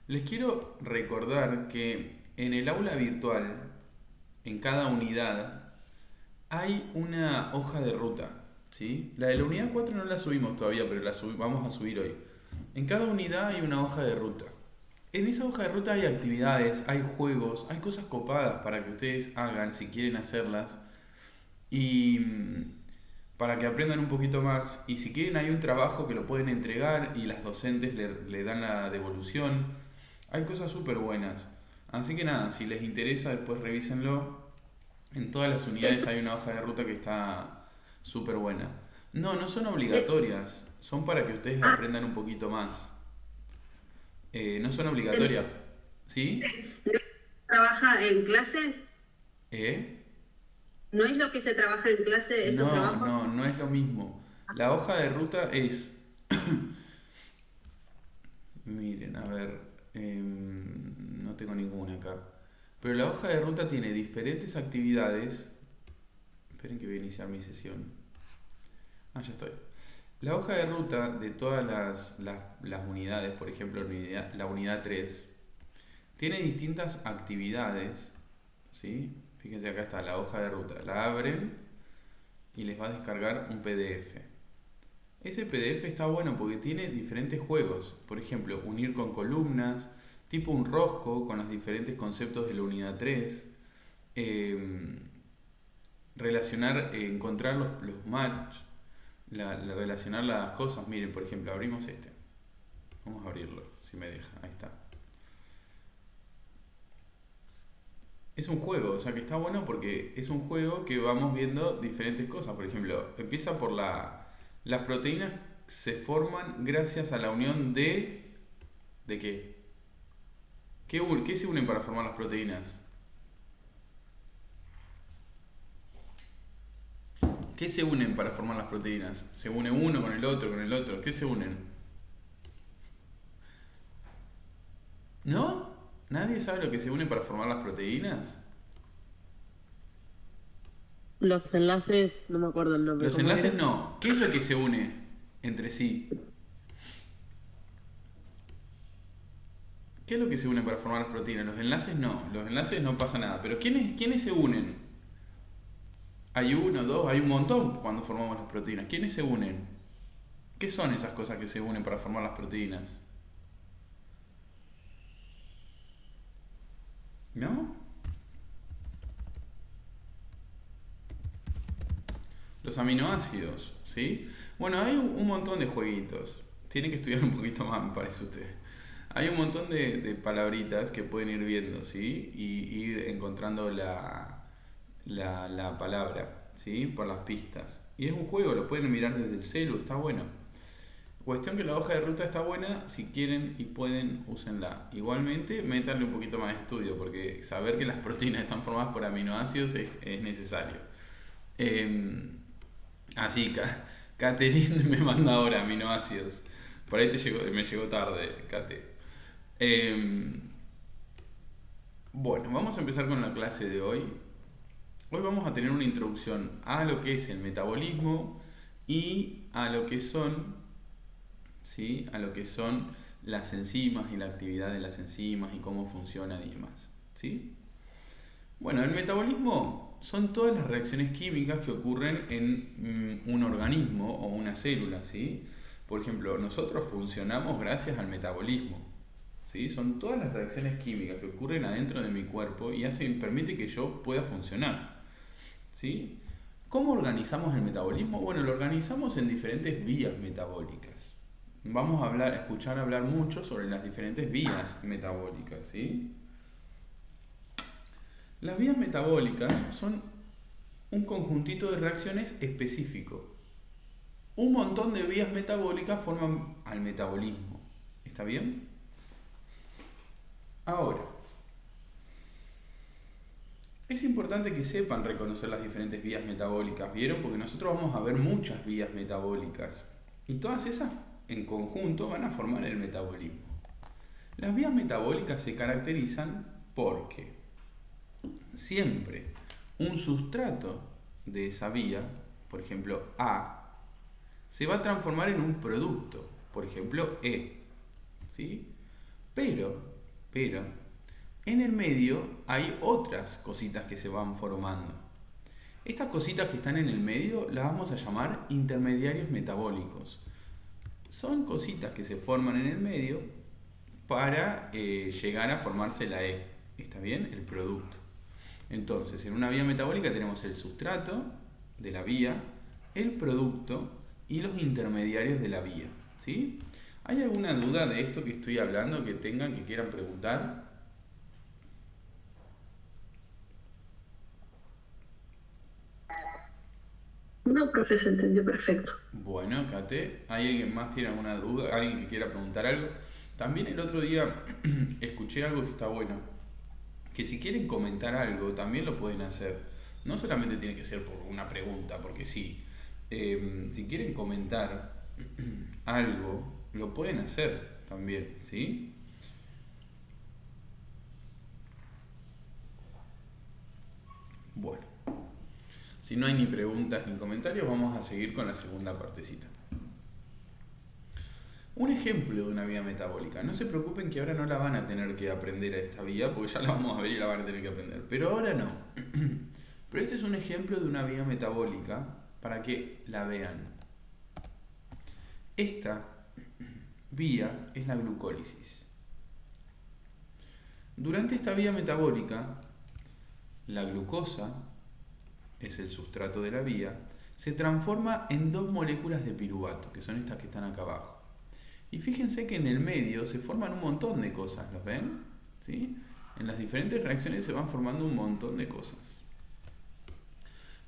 Les quiero recordar que en el aula virtual, en cada unidad, hay una hoja de ruta, ¿sí? La de la unidad 4 no la subimos todavía, pero vamos a subir hoy. En cada unidad hay una hoja de ruta. En esa hoja de ruta hay actividades, hay juegos, hay cosas copadas para que ustedes hagan si quieren hacerlas y para que aprendan un poquito más. Y si quieren hay un trabajo que lo pueden entregar y las docentes le dan la devolución. Hay cosas súper buenas. Así que nada, si les interesa después revísenlo. En todas las unidades Eso, hay una hoja de ruta que está súper buena. No, no son eh, obligatorias, son para que ustedes ah, aprendan un poquito más. No son ¿no obligatorias, ¿sí? trabaja en clase? ¿Eh? ¿No es lo que se trabaja en clase, esos No, trabajos? no, no es lo mismo. La hoja de ruta es, miren, a ver, no tengo ninguna acá. Pero la hoja de ruta tiene diferentes actividades. Esperen que voy a iniciar mi sesión. Ah, ya estoy. La hoja de ruta de todas las unidades, por ejemplo la unidad 3 tiene distintas actividades, ¿sí? Fíjense acá está la hoja de ruta. La abren y les va a descargar un PDF. Ese PDF está bueno porque tiene diferentes juegos. Por ejemplo, unir con columnas, tipo un rosco con los diferentes conceptos de la unidad 3, eh, relacionar, encontrar los match, relacionar las cosas. Miren, por ejemplo, abrimos este. Vamos a abrirlo, si me deja. Ahí está. Es un juego, o sea que está bueno porque es un juego que vamos viendo diferentes cosas. Por ejemplo, empieza por las proteínas se forman gracias a la unión de... ¿De qué? ¿Qué se unen para formar las proteínas? ¿Qué se unen para formar las proteínas? ¿Se une uno con el otro, con el otro? ¿Qué se unen? ¿No? ¿Nadie sabe lo que se une para formar las proteínas? Los enlaces, no me acuerdo el nombre, Los ¿cómo enlaces era? no. ¿Qué es lo que se une entre sí? ¿Qué es lo que se une para formar las proteínas? Los enlaces no. Los enlaces no pasa nada. Pero ¿quiénes se unen? Hay uno, dos, hay un montón cuando formamos las proteínas. ¿Quiénes se unen? ¿Qué son esas cosas que se unen para formar las proteínas? ¿No? Los aminoácidos, ¿sí? Bueno, hay un montón de jueguitos. Tienen que estudiar un poquito más, me parece usted. Hay un montón de palabritas que pueden ir viendo, ¿sí? Y ir encontrando la palabra, ¿sí? Por las pistas. Y es un juego, lo pueden mirar desde el celu, está bueno. Cuestión que la hoja de ruta está buena, si quieren y pueden, úsenla. Igualmente, métanle un poquito más de estudio, porque saber que las proteínas están formadas por aminoácidos es necesario. Eh, Así, Catherine me manda ahora aminoácidos. Por ahí me llegó tarde, Kate. Eh, bueno, vamos a empezar con la clase de hoy. Hoy vamos a tener una introducción a lo que es el metabolismo y a lo que son, ¿sí? A lo que son las enzimas y la actividad de las enzimas y cómo funcionan y demás, ¿sí? Bueno, el metabolismo son todas las reacciones químicas que ocurren en un organismo o una célula, ¿sí? Por ejemplo, nosotros funcionamos gracias al metabolismo, ¿sí? Son todas las reacciones químicas que ocurren adentro de mi cuerpo y permite que yo pueda funcionar, ¿sí? ¿Cómo organizamos el metabolismo? Bueno, lo organizamos en diferentes vías metabólicas. Vamos a escuchar hablar mucho sobre las diferentes vías metabólicas, ¿sí? Las vías metabólicas son un conjuntito de reacciones específico. Un montón de vías metabólicas forman al metabolismo. ¿Está bien? Ahora, es importante que sepan reconocer las diferentes vías metabólicas, ¿vieron? Porque nosotros vamos a ver muchas vías metabólicas. Y todas esas en conjunto van a formar el metabolismo. Las vías metabólicas se caracterizan porque siempre un sustrato de esa vía, por ejemplo A, se va a transformar en un producto, por ejemplo E, ¿sí? Pero Pero en el medio hay otras cositas que se van formando. Estas cositas que están en el medio las vamos a llamar intermediarios metabólicos. Son cositas que se forman en el medio para llegar a formarse la E. ¿Está bien? El producto. Entonces, en una vía metabólica tenemos el sustrato de la vía, el producto y los intermediarios de la vía. ¿Sí? ¿Hay alguna duda de esto que estoy hablando que tengan, que quieran preguntar? No, profe, se entendió perfecto. Bueno, Kate, ¿hay alguien más tiene alguna duda? ¿Alguien que quiera preguntar algo? También el otro día escuché algo que está bueno, que si quieren comentar algo también lo pueden hacer. No solamente tiene que ser por una pregunta, porque sí. Si quieren comentar algo, lo pueden hacer también, ¿sí? Bueno, si no hay ni preguntas ni comentarios, vamos a seguir con la segunda partecita. Un ejemplo de una vía metabólica. No se preocupen que ahora no la van a tener que aprender a esta vía, porque ya la vamos a ver y la van a tener que aprender. Pero ahora no. Pero este es un ejemplo de una vía metabólica para que la vean. Esta vía es la glucólisis. Durante esta vía metabólica, la glucosa, es el sustrato de la vía, se transforma en dos moléculas de piruvato, que son estas que están acá abajo. Y fíjense que en el medio se forman un montón de cosas, ¿los ven? ¿Sí? En las diferentes reacciones se van formando un montón de cosas.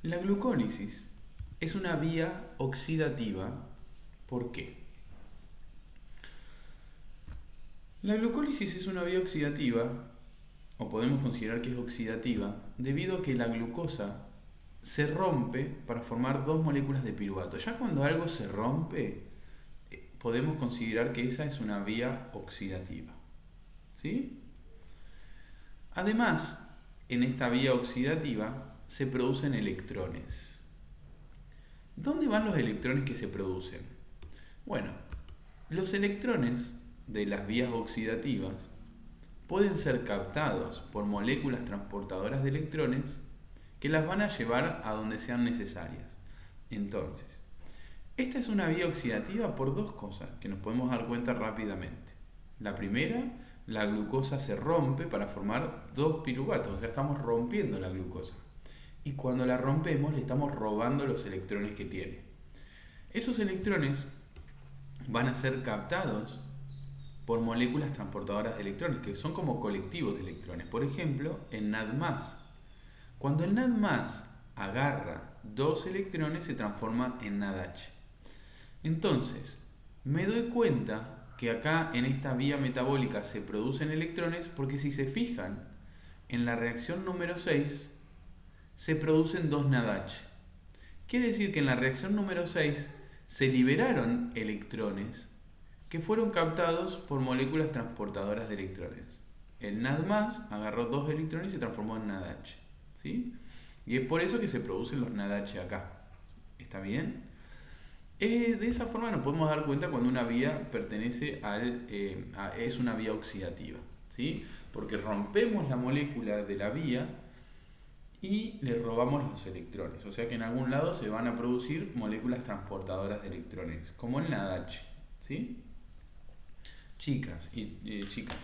La glucólisis es una vía oxidativa. ¿Por qué? La glucólisis es una vía oxidativa, o podemos considerar que es oxidativa, debido a que la glucosa se rompe para formar dos moléculas de piruvato. Ya cuando algo se rompe, podemos considerar que esa es una vía oxidativa. ¿Sí? Además, en esta vía oxidativa se producen electrones. ¿Dónde van los electrones que se producen? Bueno, los electrones de las vías oxidativas pueden ser captados por moléculas transportadoras de electrones que las van a llevar a donde sean necesarias. Entonces, esta es una vía oxidativa por dos cosas que nos podemos dar cuenta rápidamente. La primera, la glucosa se rompe para formar dos piruvatos, o sea, estamos rompiendo la glucosa. Y cuando la rompemos, le estamos robando los electrones que tiene. Esos electrones van a ser captados por moléculas transportadoras de electrones, que son como colectivos de electrones. Por ejemplo, el NAD+. Cuando el NAD+ agarra dos electrones, se transforma en NADH. Entonces, me doy cuenta que acá en esta vía metabólica se producen electrones porque si se fijan, en la reacción número 6 se producen dos NADH. Quiere decir que en la reacción número 6 se liberaron electrones que fueron captados por moléculas transportadoras de electrones. El NAD+ agarró dos electrones y se transformó en NADH. ¿Sí? Y es por eso que se producen los NADH acá. ¿Está bien? De esa forma nos podemos dar cuenta cuando una vía pertenece es una vía oxidativa. ¿Sí? Porque rompemos la molécula de la vía y le robamos los electrones. O sea que en algún lado se van a producir moléculas transportadoras de electrones, como el NADH. ¿Sí? Chicas y chicas.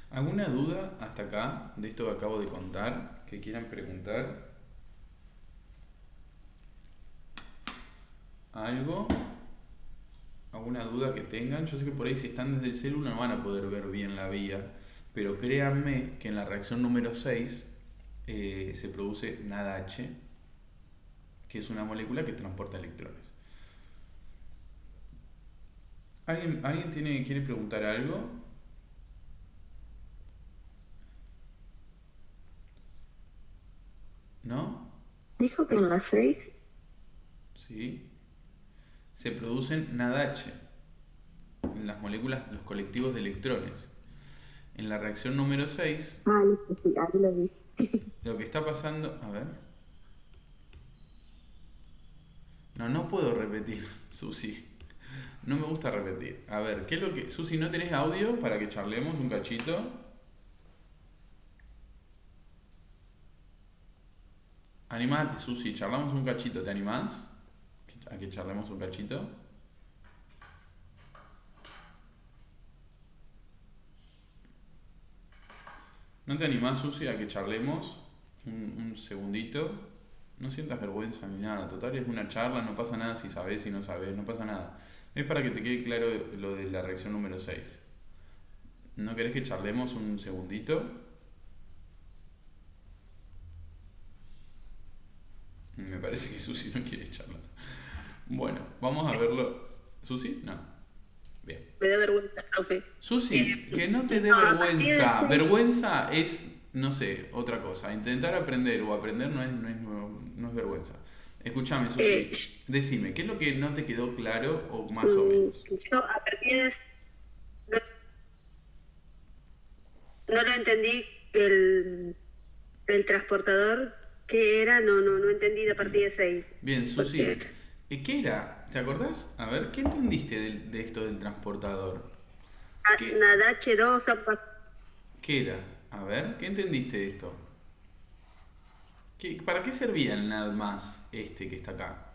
¿Alguna duda hasta acá de esto que acabo de contar que quieran preguntar? ¿Algo? ¿Alguna duda que tengan? Yo sé que por ahí si están desde el celular no van a poder ver bien la vía, pero créanme que en la reacción número 6 se produce NADH, que es una molécula que transporta electrones. ¿Alguien quiere preguntar algo? ¿No? Dijo que en las 6. Sí. Se producen NADH en las moléculas, los colectivos de electrones. En la reacción número 6, Ah, listo, sí, ahí lo vi. lo que está pasando... A ver. No puedo repetir, Susi. No me gusta repetir. A ver, ¿qué es lo que... Susi, ¿no tenés audio para que charlemos un cachito? Animate, Susi, charlamos un cachito, ¿te animás? A que charlemos un cachito. ¿No te animás, Susi, a que charlemos un segundito? No sientas vergüenza ni nada. Total, es una charla, no pasa nada si sabés, si no sabés, no pasa nada. Es para que te quede claro lo de la reacción número 6. ¿No querés que charlemos un segundito? Me parece que Susi no quiere charlar. Bueno, vamos a verlo. ¿Susi? No. Bien. Me da vergüenza, profe. Susi, que no te dé no, a partir de vergüenza. seis- Vergüenza es, no sé, otra cosa. Intentar aprender o aprender no es vergüenza. Escúchame, Eh, Susi, decime, ¿qué es lo que no te quedó claro o más o menos? Yo a partir de no, no lo entendí el transportador que era, no entendí a partir de 6. Bien, Susi, ¿qué era? ¿Te acordás? A ver, ¿qué entendiste de esto del transportador? ¿Qué, Nada H2, qué era? A ver, ¿qué entendiste de esto? ¿Para qué servía el nada más este que está acá?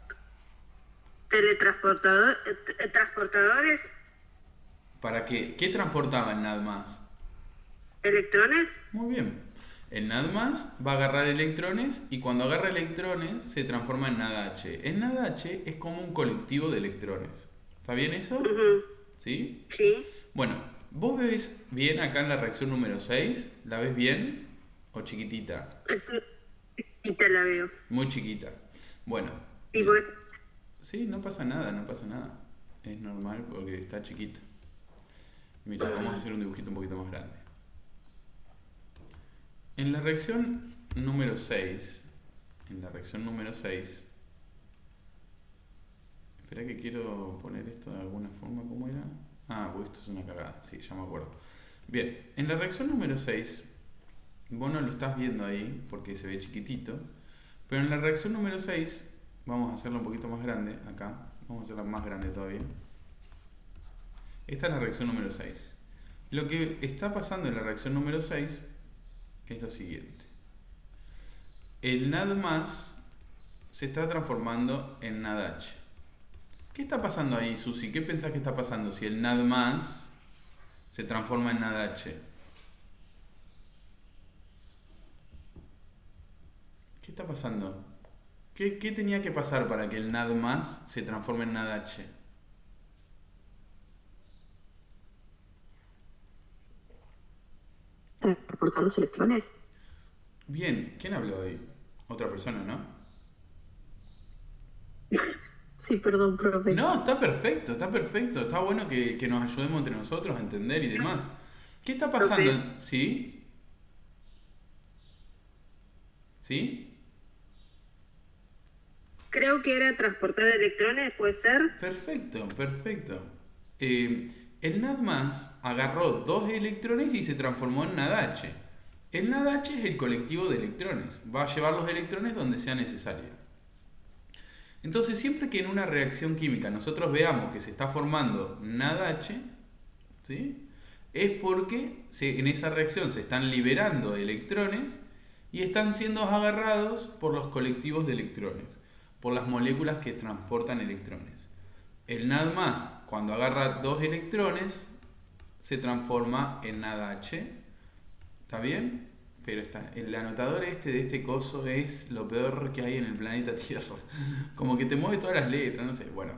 transportadores, ¿Para qué? ¿Qué transportaba el nada más? electrones. Muy bien. El NAD+ va a agarrar electrones y cuando agarra electrones se transforma en NADH. El NADH es como un colectivo de electrones. ¿Está bien eso? Ujú, ¿Sí? sí, Bueno, ¿vos ves bien acá en la reacción número 6? ¿La ves bien o chiquitita? y te la veo. Muy chiquita. Bueno, Y vos, sí, no pasa nada, no pasa nada. Es normal porque está chiquita. Mira, vamos a hacer un dibujito un poquito más grande. En la reacción número 6, espera que quiero poner esto de alguna forma, ¿cómo era? Ah, pues esto es una cagada, sí, ya me acuerdo. Bien, en la reacción número 6, vos no lo estás viendo ahí porque se ve chiquitito, pero en la reacción número 6, vamos a hacerla un poquito más grande, acá, vamos a hacerla más grande todavía. Esta es la reacción número 6. Lo que está pasando en la reacción número 6 es lo siguiente. El NAD+ se está transformando en NADH. ¿Qué está pasando ahí, Susi? ¿Qué pensás que está pasando si el NAD+ se transforma en NADH? ¿Qué está pasando? ¿Qué tenía que pasar para que el NAD+ se transforme en NADH? Transportar los electrones. Bien, ¿quién habló ahí? Otra persona, ¿no? Sí, perdón, profe. No, está perfecto, está perfecto. Está bueno que nos ayudemos entre nosotros a entender y demás. ¿Qué está pasando? Profe. ¿Sí? ¿Sí? creo que era transportar electrones, ¿puede ser? Perfecto, perfecto. El NAD+ agarró dos electrones y se transformó en NADH. El NADH es el colectivo de electrones. Va a llevar los electrones donde sea necesario. Entonces, siempre que en una reacción química nosotros veamos que se está formando NADH, ¿sí? Es porque en esa reacción se están liberando electrones y están siendo agarrados por los colectivos de electrones, por las moléculas que transportan electrones. El NAD+, cuando agarra dos electrones, se transforma en NADH. ¿Está bien? Pero el anotador de este coso es lo peor que hay en el planeta Tierra. Como que te mueve todas las letras, no sé. Bueno,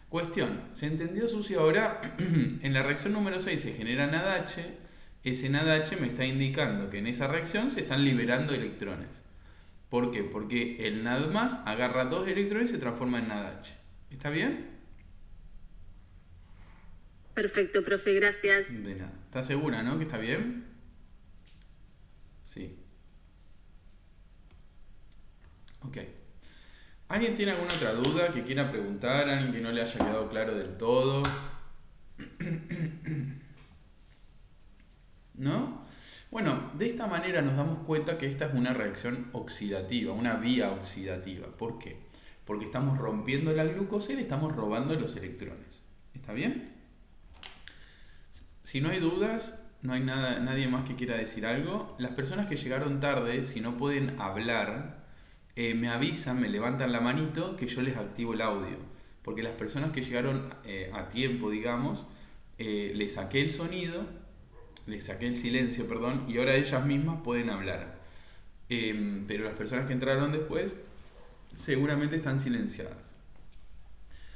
cuestión. ¿Se entendió, Susi? Ahora, en la reacción número 6 se genera NADH. Ese NADH me está indicando que en esa reacción se están liberando electrones. ¿Por qué? Porque el NAD+ agarra dos electrones y se transforma en NADH. ¿Está bien? Perfecto, profe, gracias. De nada. ¿Estás segura, no? ¿Que está bien? Sí. Ok. ¿Alguien tiene alguna otra duda que quiera preguntar? ¿Alguien que no le haya quedado claro del todo? ¿No? Bueno, de esta manera nos damos cuenta que esta es una reacción oxidativa, una vía oxidativa. ¿Por qué? Porque estamos rompiendo la glucosa y le estamos robando los electrones. ¿Está bien? Si no hay dudas, no hay nadie más que quiera decir algo. Las personas que llegaron tarde, si no pueden hablar, me avisan, me levantan la manito que yo les activo el audio. Porque las personas que llegaron a tiempo, digamos, les saqué el sonido, les saqué el silencio, perdón, y ahora ellas mismas pueden hablar. Pero las personas que entraron después seguramente están silenciadas.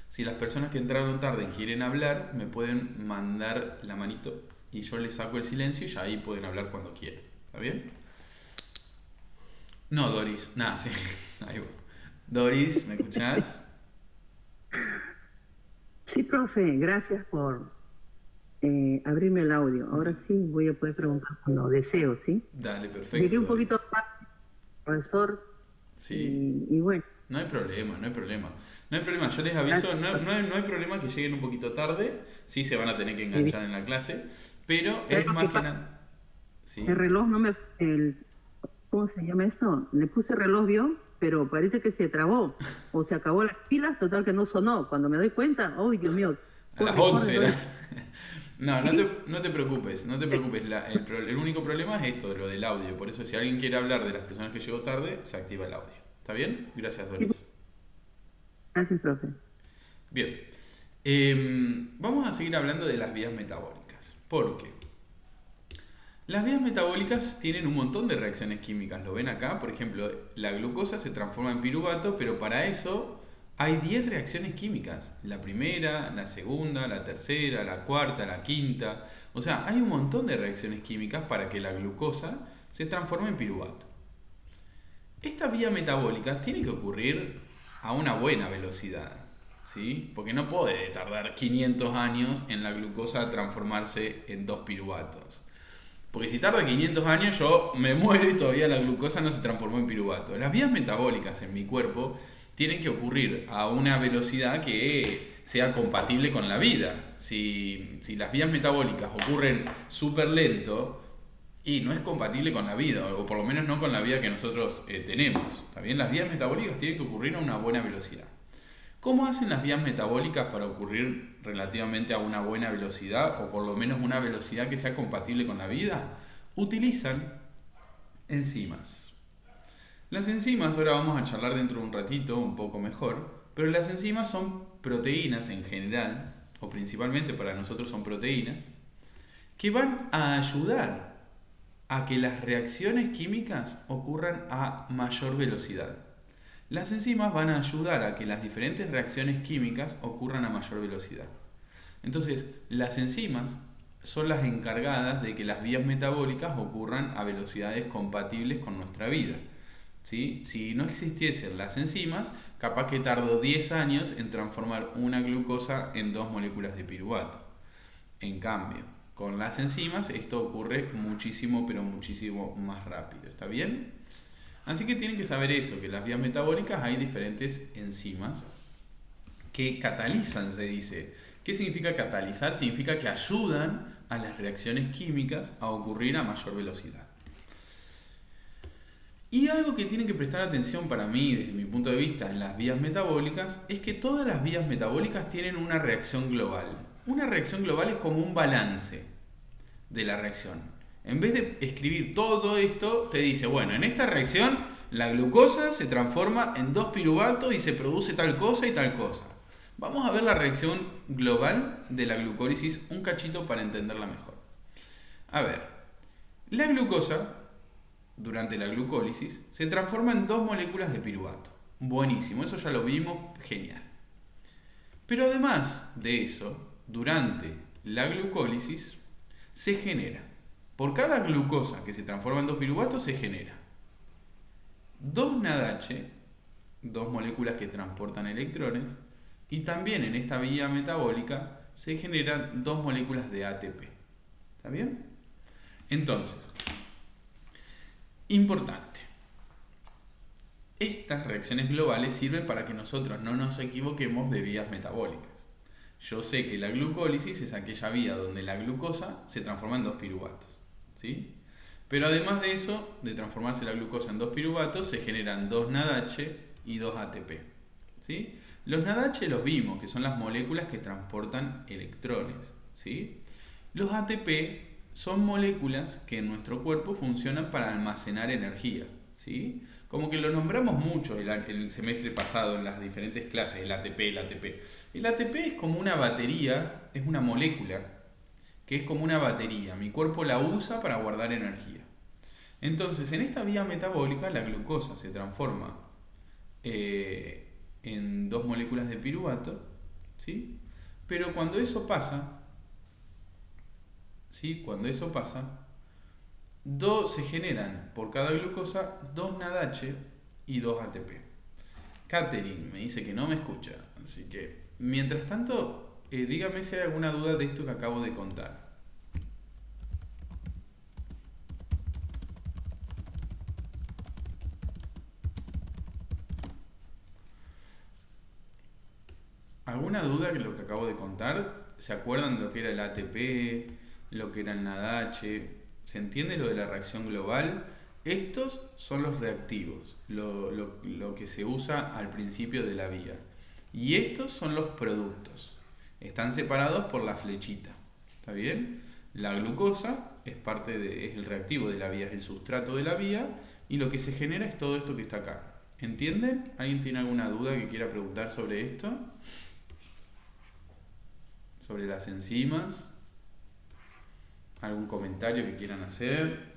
Si las personas que entraron tarde quieren hablar, me pueden mandar la manito y yo les saco el silencio y ya ahí pueden hablar cuando quieran. ¿Está bien? No, Doris. Nada, sí. Ahí va. Doris, ¿me escuchás? Sí, profe, gracias por abrirme el audio. Ahora sí voy a poder preguntar cuando deseo, ¿sí? Dale, perfecto. Llegué un Doris. poquito tarde, profesor, Sí. y bueno, No hay problema, no hay problema. No hay problema, yo les aviso, no hay problema que lleguen un poquito tarde, sí se van a tener que enganchar en la clase, pero es Pero más que que nada. ¿Sí? el reloj no me... ¿cómo se llama esto? Le puse reloj, ¿vio? Pero parece que se trabó o se acabó las pilas, total que no sonó. Cuando me doy cuenta, ¡ay, Dios mío! A las Corre, 11 corre, era. corre. No te preocupes, no te preocupes. El único problema es esto, lo del audio. Por eso si alguien quiere hablar de las personas que llegó tarde, se activa el audio. ¿Está bien? Gracias, Doris. Gracias, profe. Bien. Vamos a seguir hablando de las vías metabólicas. ¿Por qué? Las vías metabólicas tienen un montón de reacciones químicas. ¿Lo ven acá? Por ejemplo, la glucosa se transforma en piruvato, pero para eso hay 10 reacciones químicas. La primera, la segunda, la tercera, la cuarta, la quinta. O sea, hay un montón de reacciones químicas para que la glucosa se transforme en piruvato. Esta vía metabólica tiene que ocurrir a una buena velocidad, ¿sí? Porque no puede tardar 500 años en la glucosa transformarse en 2 piruvatos. Porque si tarda 500 años yo me muero y todavía la glucosa no se transformó en piruvato. Las vías metabólicas en mi cuerpo tienen que ocurrir a una velocidad que sea compatible con la vida. Si las vías metabólicas ocurren súper lento, y no es compatible con la vida, o por lo menos no con la vida que nosotros tenemos. ¿Está bien? Las vías metabólicas tienen que ocurrir a una buena velocidad. ¿Cómo hacen las vías metabólicas para ocurrir relativamente a una buena velocidad, o por lo menos una velocidad que sea compatible con la vida? Utilizan enzimas. Las enzimas, ahora vamos a charlar dentro de un ratito un poco mejor, pero las enzimas son proteínas en general, o principalmente para nosotros son proteínas, que van a ayudar a que las reacciones químicas ocurran a mayor velocidad. Las enzimas van a ayudar a que las diferentes reacciones químicas ocurran a mayor velocidad. Entonces, las enzimas son las encargadas de que las vías metabólicas ocurran a velocidades compatibles con nuestra vida. ¿Sí? Si no existiesen las enzimas, capaz que tardó 10 años en transformar una glucosa en 2 moléculas de piruvato. En cambio, con las enzimas esto ocurre muchísimo, pero muchísimo más rápido. ¿Está bien? Así que tienen que saber eso, que en las vías metabólicas hay diferentes enzimas que catalizan, se dice. ¿Qué significa catalizar? Significa que ayudan a las reacciones químicas a ocurrir a mayor velocidad. Y algo que tienen que prestar atención para mí, desde mi punto de vista, en las vías metabólicas, es que todas las vías metabólicas tienen una reacción global. Una reacción global es como un balance de la reacción. En vez de escribir todo esto, te dice, bueno, en esta reacción la glucosa se transforma en 2 piruvatos y se produce tal cosa y tal cosa. Vamos a ver la reacción global de la glucólisis un cachito para entenderla mejor. A ver, la glucosa, durante la glucólisis, se transforma en 2 moléculas de piruvato. Buenísimo, eso ya lo vimos, genial. Pero además de eso, durante la glucólisis se genera, por cada glucosa que se transforma en 2 piruvatos, se genera 2 NADH, 2 moléculas que transportan electrones, y también en esta vía metabólica se generan 2 moléculas de ATP. ¿Está bien? Entonces, importante. Estas reacciones globales sirven para que nosotros no nos equivoquemos de vías metabólicas. Yo sé que la glucólisis es aquella vía donde la glucosa se transforma en 2 piruvatos, ¿sí? Pero además de eso, de transformarse la glucosa en 2 piruvatos, se generan 2 NADH y 2 ATP, ¿sí? Los NADH los vimos, que son las moléculas que transportan electrones, ¿sí? Los ATP son moléculas que en nuestro cuerpo funcionan para almacenar energía, ¿sí? Como que lo nombramos mucho el semestre pasado en las diferentes clases, el ATP, el ATP. El ATP es como una batería, es una molécula que es como una batería. Mi cuerpo la usa para guardar energía. Entonces, en esta vía metabólica, la glucosa se transforma en 2 moléculas de piruvato, ¿sí? Pero cuando eso pasa, ¿sí? Cuando eso pasa, se generan por cada glucosa 2 NADH y 2 ATP. Catherine me dice que no me escucha, así que mientras tanto, dígame si hay alguna duda de esto que acabo de contar. ¿Alguna duda de lo que acabo de contar? ¿Se acuerdan de lo que era el ATP, lo que era el NADH? ¿Se entiende lo de la reacción global? Estos son los reactivos, lo que se usa al principio de la vía. Y estos son los productos. Están separados por la flechita. ¿Está bien? La glucosa es el reactivo de la vía, es el sustrato de la vía. Y lo que se genera es todo esto que está acá. ¿Entienden? ¿Alguien tiene alguna duda que quiera preguntar sobre esto? Sobre las enzimas. ¿Algún comentario que quieran hacer?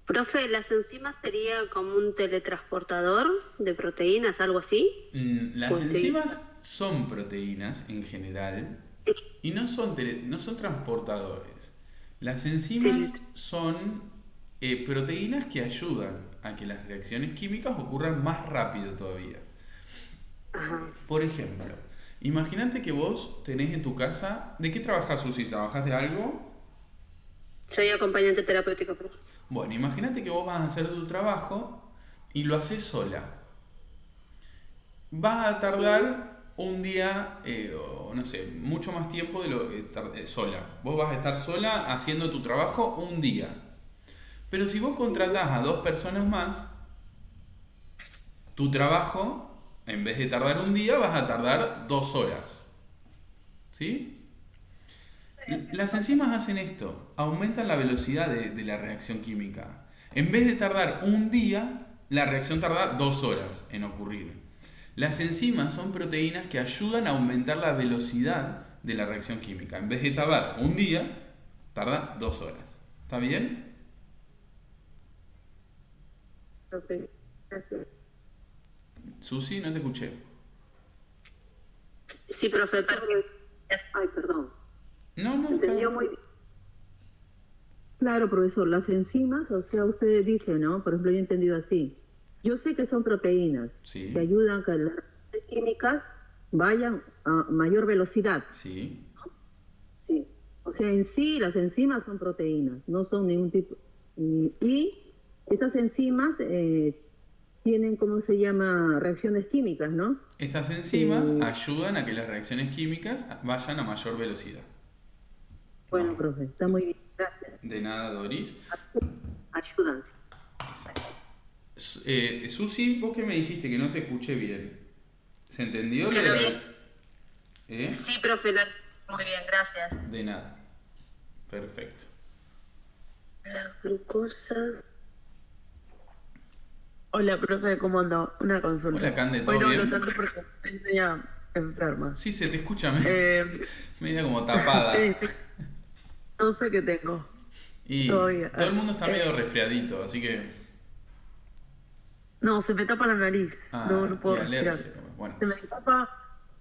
Profe, ¿las enzimas sería como un teletransportador de proteínas, algo así? Las enzimas son proteínas en general y no son transportadores. Las enzimas son proteínas que ayudan a que las reacciones químicas ocurran más rápido todavía. Ajá. Por ejemplo, imagínate que vos tenés en tu casa... ¿De qué trabajas, Susi? ¿Trabajás de algo? Soy acompañante terapéutico, profe. Bueno, imagínate que vos vas a hacer tu trabajo y lo haces sola. Vas a tardar un día, o no sé, mucho más tiempo de lo sola. Vos vas a estar sola haciendo tu trabajo un día. Pero si vos contratás a 2 personas más, tu trabajo, en vez de tardar un día, vas a tardar 2 horas. ¿Sí? Las enzimas hacen esto, aumentan la velocidad de la reacción química. En vez de tardar un día, la reacción tarda 2 horas en ocurrir. Las enzimas son proteínas que ayudan a aumentar la velocidad de la reacción química. En vez de tardar un día, tarda 2 horas. ¿Está bien? Ok, gracias. Susi, no te escuché. Sí, profe, perdón. Ay, perdón. No, está Entendió bien. muy bien. Claro, profesor, las enzimas, o sea, usted dice, ¿no? Por ejemplo, yo he entendido así. Yo sé que son proteínas Sí. que ayudan a que las reacciones químicas vayan a mayor velocidad. Sí. Sí. O sea, en sí, las enzimas son proteínas, no son ningún tipo. Y estas enzimas tienen, ¿cómo se llama? Reacciones químicas, ¿no? Estas enzimas ayudan a que las reacciones químicas vayan a mayor velocidad. Bueno, profe, está muy bien, gracias. De nada, Doris. Ayudan. Susi, vos que me dijiste que no te escuché bien. ¿Se entendió? Yo lo vi. ¿Eh? Sí, profe, muy bien, gracias. De nada. Perfecto. La glucosa. Hola, profe, ¿cómo anda? Una consulta. Hola, Cande, ¿todo Hoy no bien? hablo tanto porque estoy media enferma. Sí, se te escucha Eh, media como tapada. sí, no sé qué tengo. Y todavía. todo el mundo está medio resfriadito, así que... No, se me tapa la nariz. No puedo y respirar. alergia. Bueno, Se me destapa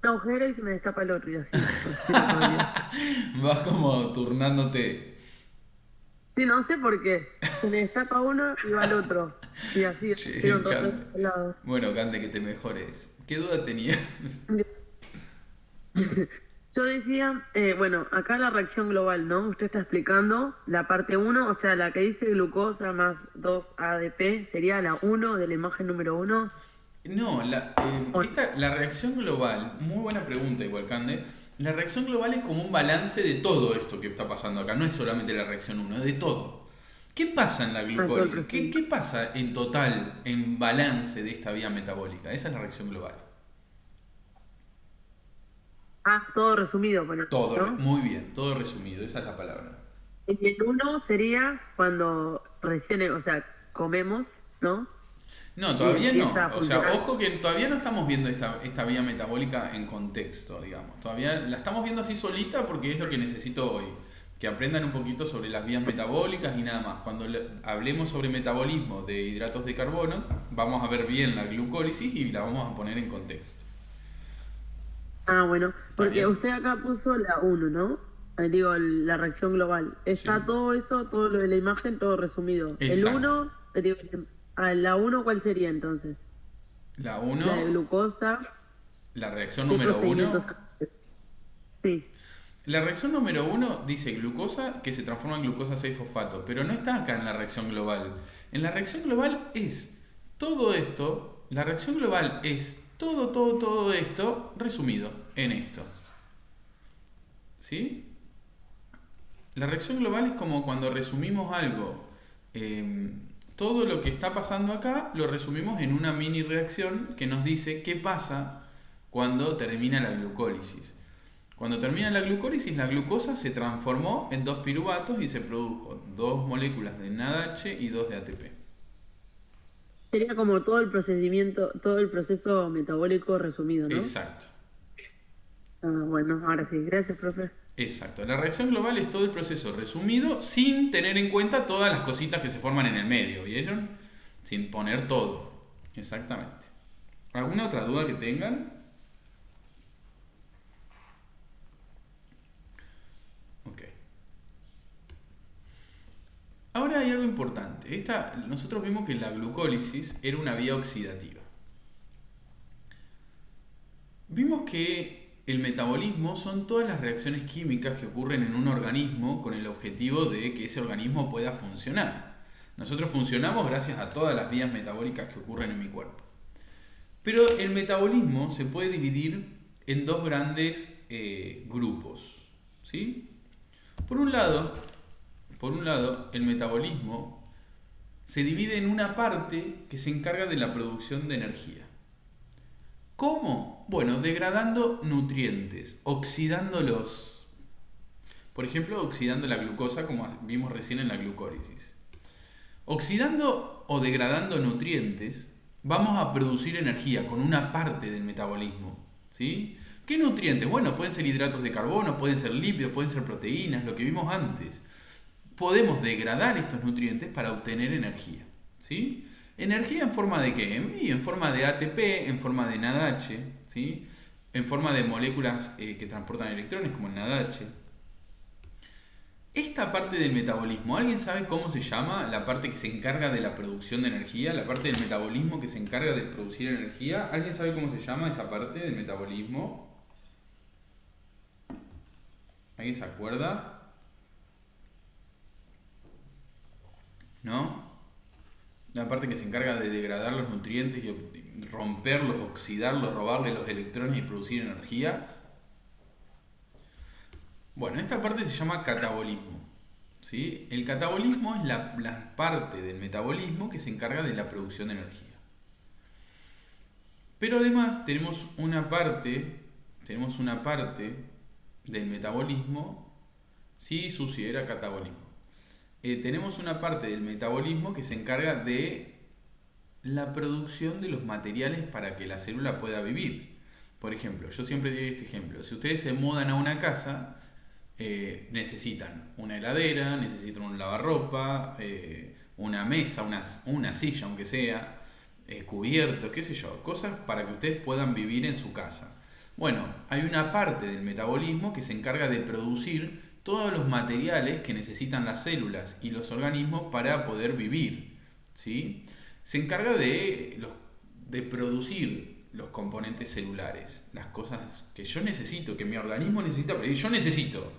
una agujera y se me destapa el otro y así. Todavía. vas como turnándote. Sí, no sé por qué. Se me destapa uno y va al otro. Y así, Che, pero entonces, Cande. lado. Bueno, Cande, que te mejores. ¿Qué duda tenías? Yo decía, bueno, acá la reacción global, ¿no? Usted está explicando la parte 1, o sea, la que dice glucosa más 2 ADP, sería la 1 de la imagen número 1. No, la reacción global, muy buena pregunta igual, Cande. La reacción global es como un balance de todo esto que está pasando acá. No es solamente la reacción 1, es de todo. ¿Qué pasa en la glucólisis? ¿Qué pasa en total, en balance de esta vía metabólica? Esa es la reacción global. Ah, todo resumido, por Todo, ¿no? muy bien, todo resumido, esa es la palabra. Y el uno sería cuando recién, o sea, comemos, ¿no? No, Y todavía empieza no. a O sea, funcionar. ojo que todavía no estamos viendo esta vía metabólica en contexto, digamos. Todavía la estamos viendo así solita porque es lo que necesito hoy. Que aprendan un poquito sobre las vías metabólicas y nada más. Cuando hablemos sobre metabolismo de hidratos de carbono, vamos a ver bien la glucólisis y la vamos a poner en contexto. Ah, bueno, ¿Está porque bien? usted acá puso la uno, ¿no? Digo, la reacción global. Sí. Está todo eso, todo lo de la imagen, todo resumido. El Exacto. uno, digo, la uno, ¿cuál sería entonces? La La de 1, glucosa, la reacción ¿qué número procedimientos 1. hace? Sí. La reacción número 1 dice glucosa que se transforma en glucosa 6-fosfato, pero no está acá en la reacción global. En la reacción global es todo esto, la reacción global es todo esto resumido en esto. ¿Sí? La reacción global es como cuando resumimos algo. Todo lo que está pasando acá lo resumimos en una mini reacción que nos dice qué pasa cuando termina la glucólisis. Cuando termina la glucólisis, la glucosa se transformó en 2 piruvatos y se produjo 2 moléculas de NADH y 2 de ATP. Sería como todo el procedimiento, todo el proceso metabólico resumido, ¿no? Exacto, Ah, bueno, ahora sí. Gracias, profe. exacto. La reacción global es todo el proceso resumido sin tener en cuenta todas las cositas que se forman en el medio, ¿vieron? Sin poner todo. Exactamente. ¿Alguna otra duda que tengan? Ok. Ahora hay algo importante. Nosotros vimos que la glucólisis era una vía oxidativa. Vimos que el metabolismo son todas las reacciones químicas que ocurren en un organismo con el objetivo de que ese organismo pueda funcionar. Nosotros funcionamos gracias a todas las vías metabólicas que ocurren en mi cuerpo. Pero el metabolismo se puede dividir en dos grandes grupos. ¿Sí? Por un lado, el metabolismo se divide en una parte que se encarga de la producción de energía. ¿Cómo? Bueno, degradando nutrientes, oxidándolos. Por ejemplo, oxidando la glucosa, como vimos recién en la glucólisis. Oxidando o degradando nutrientes, vamos a producir energía con una parte del metabolismo. ¿Sí? ¿Qué nutrientes? Bueno, pueden ser hidratos de carbono, pueden ser lípidos, pueden ser proteínas, lo que vimos antes. Podemos degradar estos nutrientes para obtener energía. ¿Sí? ¿Energía en forma de qué? En forma de ATP, en forma de NADH, ¿sí? En forma de moléculas que transportan electrones, como el NADH. Esta parte del metabolismo, ¿alguien sabe cómo se llama? La parte que se encarga de la producción de energía, la parte del metabolismo que se encarga de producir energía. ¿Alguien sabe cómo se llama esa parte del metabolismo? ¿Alguien se acuerda? ¿No? La parte que se encarga de degradar los nutrientes y romperlos, oxidarlos, robarle los electrones y producir energía. Bueno, esta parte se llama catabolismo. ¿Sí? El catabolismo es la parte del metabolismo que se encarga de la producción de energía. Pero además tenemos una parte del metabolismo. Sí, Susi, era catabolismo. Tenemos una parte del metabolismo que se encarga de la producción de los materiales para que la célula pueda vivir. Por ejemplo, yo siempre doy este ejemplo. Si ustedes se mudan a una casa, necesitan una heladera, necesitan un lavarropa, una mesa, una silla, aunque sea, cubiertos, qué sé yo, cosas para que ustedes puedan vivir en su casa. Bueno, hay una parte del metabolismo que se encarga de producir todos los materiales que necesitan las células y los organismos para poder vivir. ¿Sí? Se encarga de producir los componentes celulares, las cosas que yo necesito, que mi organismo necesita para vivir. Yo necesito,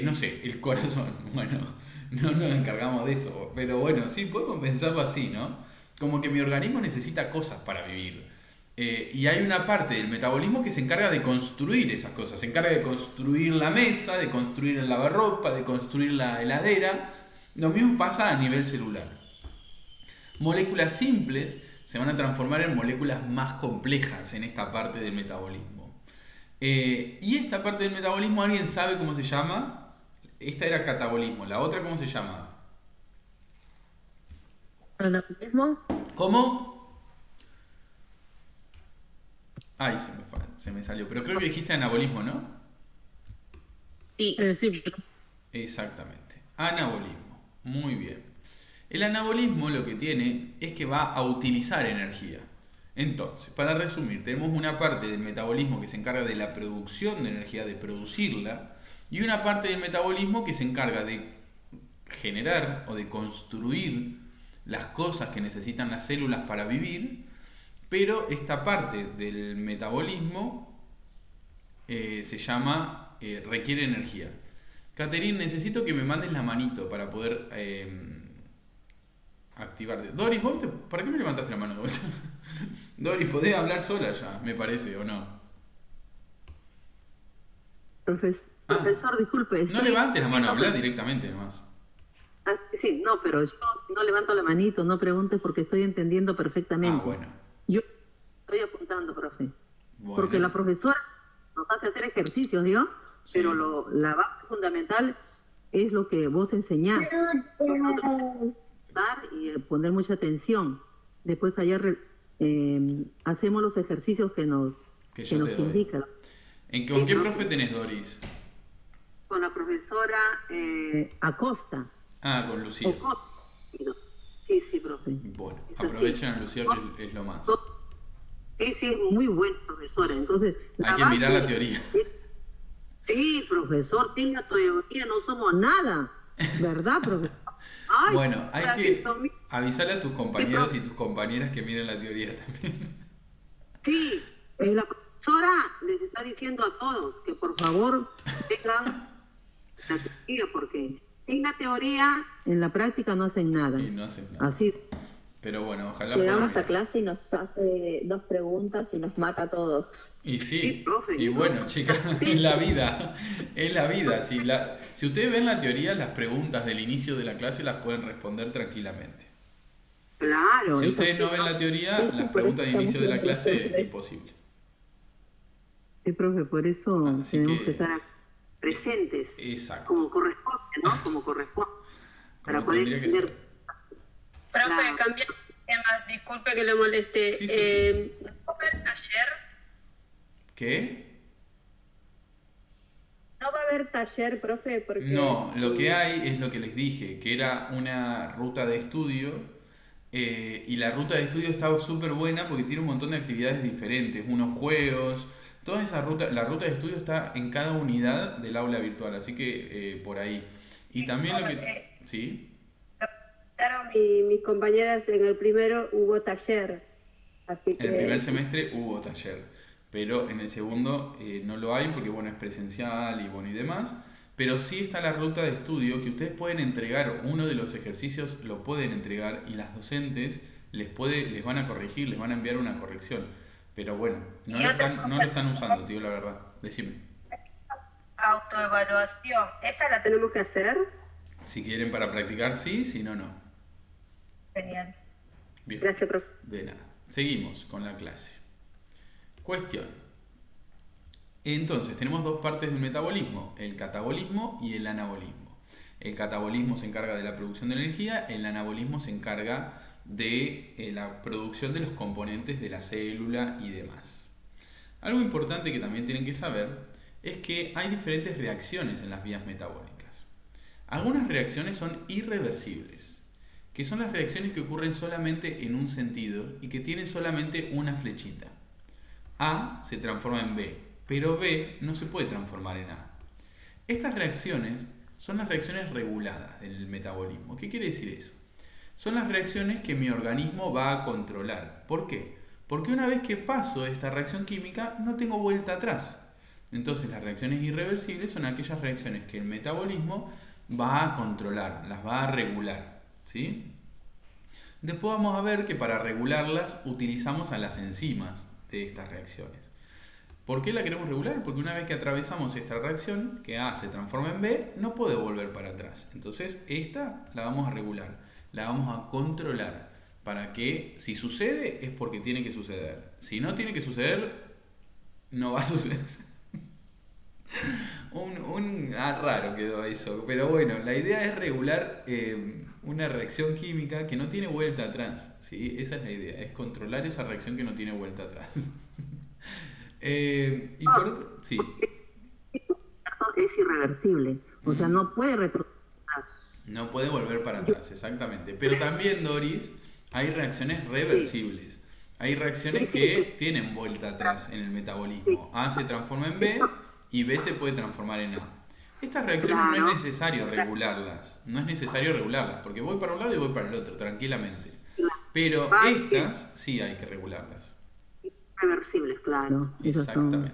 no sé, el corazón. Bueno, no nos encargamos de eso, pero bueno, sí, podemos pensarlo así, ¿no? Como que mi organismo necesita cosas para vivir. Y hay una parte del metabolismo que se encarga de construir esas cosas. Se encarga de construir la mesa, de construir el lavarropa, de construir la heladera. Lo mismo pasa a nivel celular. Moléculas simples se van a transformar en moléculas más complejas en esta parte del metabolismo. Y esta parte del metabolismo, ¿alguien sabe cómo se llama? Esta era catabolismo. ¿La otra cómo se llama? ¿Anabolismo? ¿Cómo? Ay, se me salió. Pero creo que dijiste anabolismo, ¿no? Sí. Sí. Exactamente. Anabolismo. Muy bien. El anabolismo lo que tiene es que va a utilizar energía. Entonces, para resumir, tenemos una parte del metabolismo que se encarga de la producción de energía, de producirla, y una parte del metabolismo que se encarga de generar o de construir las cosas que necesitan las células para vivir, pero esta parte del metabolismo se llama requiere energía. Caterine, necesito que me mandes la manito para poder activarte. Doris, ¿para qué me levantaste la mano? Doris, podés hablar sola ya, me parece, ¿o no? Profesor, disculpe. No levantes la mano, habla directamente nomás. Sí, no, pero yo si no levanto la manito, no pregunte porque estoy entendiendo perfectamente. Bueno. Yo estoy apuntando, profe. Bueno. Porque la profesora nos hace hacer ejercicios, ¿no? Sí. Pero la base fundamental es lo que vos enseñás. Nosotros dar y poner mucha atención. Después allá hacemos los ejercicios que nos indican. ¿Con qué profe tenés, Doris? Con la profesora Acosta. Ah, con Lucía. Sí, profe. Bueno, aprovechen a Lucía que es lo más. Sí, es muy buena profesora. Entonces, hay que mirar la teoría. Sí, profesor, sin la teoría no somos nada. ¿Verdad, profesor? Ay, bueno, hay que avisarle a tus compañeros y tus compañeras que miren la teoría también. Sí, la profesora les está diciendo a todos que por favor vengan la teoría, porque sin la teoría en la práctica no hacen nada. Y no hacen nada. Así. Pero bueno, ojalá llegamos a clase y nos hace 2 preguntas y nos mata a todos. Y sí, profe, y bueno, chicas, es la vida. Si ustedes ven la teoría, las preguntas del inicio de la clase las pueden responder tranquilamente. Claro. Si ustedes no ven la teoría, las preguntas de inicio de la clase es imposible. Sí, profe, por eso Así tenemos que estar presentes. Exacto. Como corresponde, ¿no? Como corresponde. Para poder entender. Profe, cambiando de tema, disculpe que le moleste. Sí. ¿No va a haber taller? ¿Qué? ¿No va a haber taller, profe? Porque No, lo que hay es lo que les dije, que era una ruta de estudio y la ruta de estudio estaba súper buena porque tiene un montón de actividades diferentes, unos juegos, toda esa ruta, la ruta de estudio está en cada unidad del aula virtual, así que por ahí. Y también lo que... ¿Sí? Mis compañeras en el primero hubo taller. Así que... En el primer semestre hubo taller, pero en el segundo no lo hay porque bueno, es presencial y demás. Pero sí está la ruta de estudio que ustedes pueden entregar, uno de los ejercicios lo pueden entregar y las docentes les van a corregir, les van a enviar una corrección. Pero bueno, no lo están usando, te digo la verdad. Decime. Autoevaluación, ¿esa la tenemos que hacer? Si quieren para practicar, sí, si no, no. Genial. Bien. Gracias, profe. De nada. Seguimos con la clase. Cuestión. Entonces, tenemos dos partes del metabolismo, el catabolismo y el anabolismo. El catabolismo se encarga de la producción de energía, el anabolismo se encarga de la producción de los componentes de la célula y demás. Algo importante que también tienen que saber es que hay diferentes reacciones en las vías metabólicas. Algunas reacciones son irreversibles, que son las reacciones que ocurren solamente en un sentido y que tienen solamente una flechita. A se transforma en B, pero B no se puede transformar en A. Estas reacciones son las reacciones reguladas del metabolismo. ¿Qué quiere decir eso? Son las reacciones que mi organismo va a controlar. ¿Por qué? Porque una vez que paso esta reacción química no tengo vuelta atrás. Entonces las reacciones irreversibles son aquellas reacciones que el metabolismo va a controlar, las va a regular, ¿sí? Después vamos a ver que para regularlas utilizamos a las enzimas de estas reacciones. ¿Por qué la queremos regular? Porque una vez que atravesamos esta reacción, que A se transforma en B, no puede volver para atrás. Entonces esta la vamos a regular, la vamos a controlar, para que si sucede es porque tiene que suceder. Si no tiene que suceder, no va a suceder. Raro quedó eso. Pero bueno, la idea es regular una reacción química que no tiene vuelta atrás. ¿Sí? Esa es la idea, es controlar esa reacción que no tiene vuelta atrás. Y por otro, sí. Es irreversible, o sea, no puede retroceder. No puede volver para atrás, exactamente. Pero también, Doris, hay reacciones reversibles. Hay reacciones que tienen vuelta atrás en el metabolismo. A se transforma en B y B se puede transformar en A. Estas reacciones no es necesario regularlas. No es necesario regularlas, porque voy para un lado y voy para el otro, tranquilamente. Pero estas sí hay que regularlas. Reversibles, claro. Exactamente.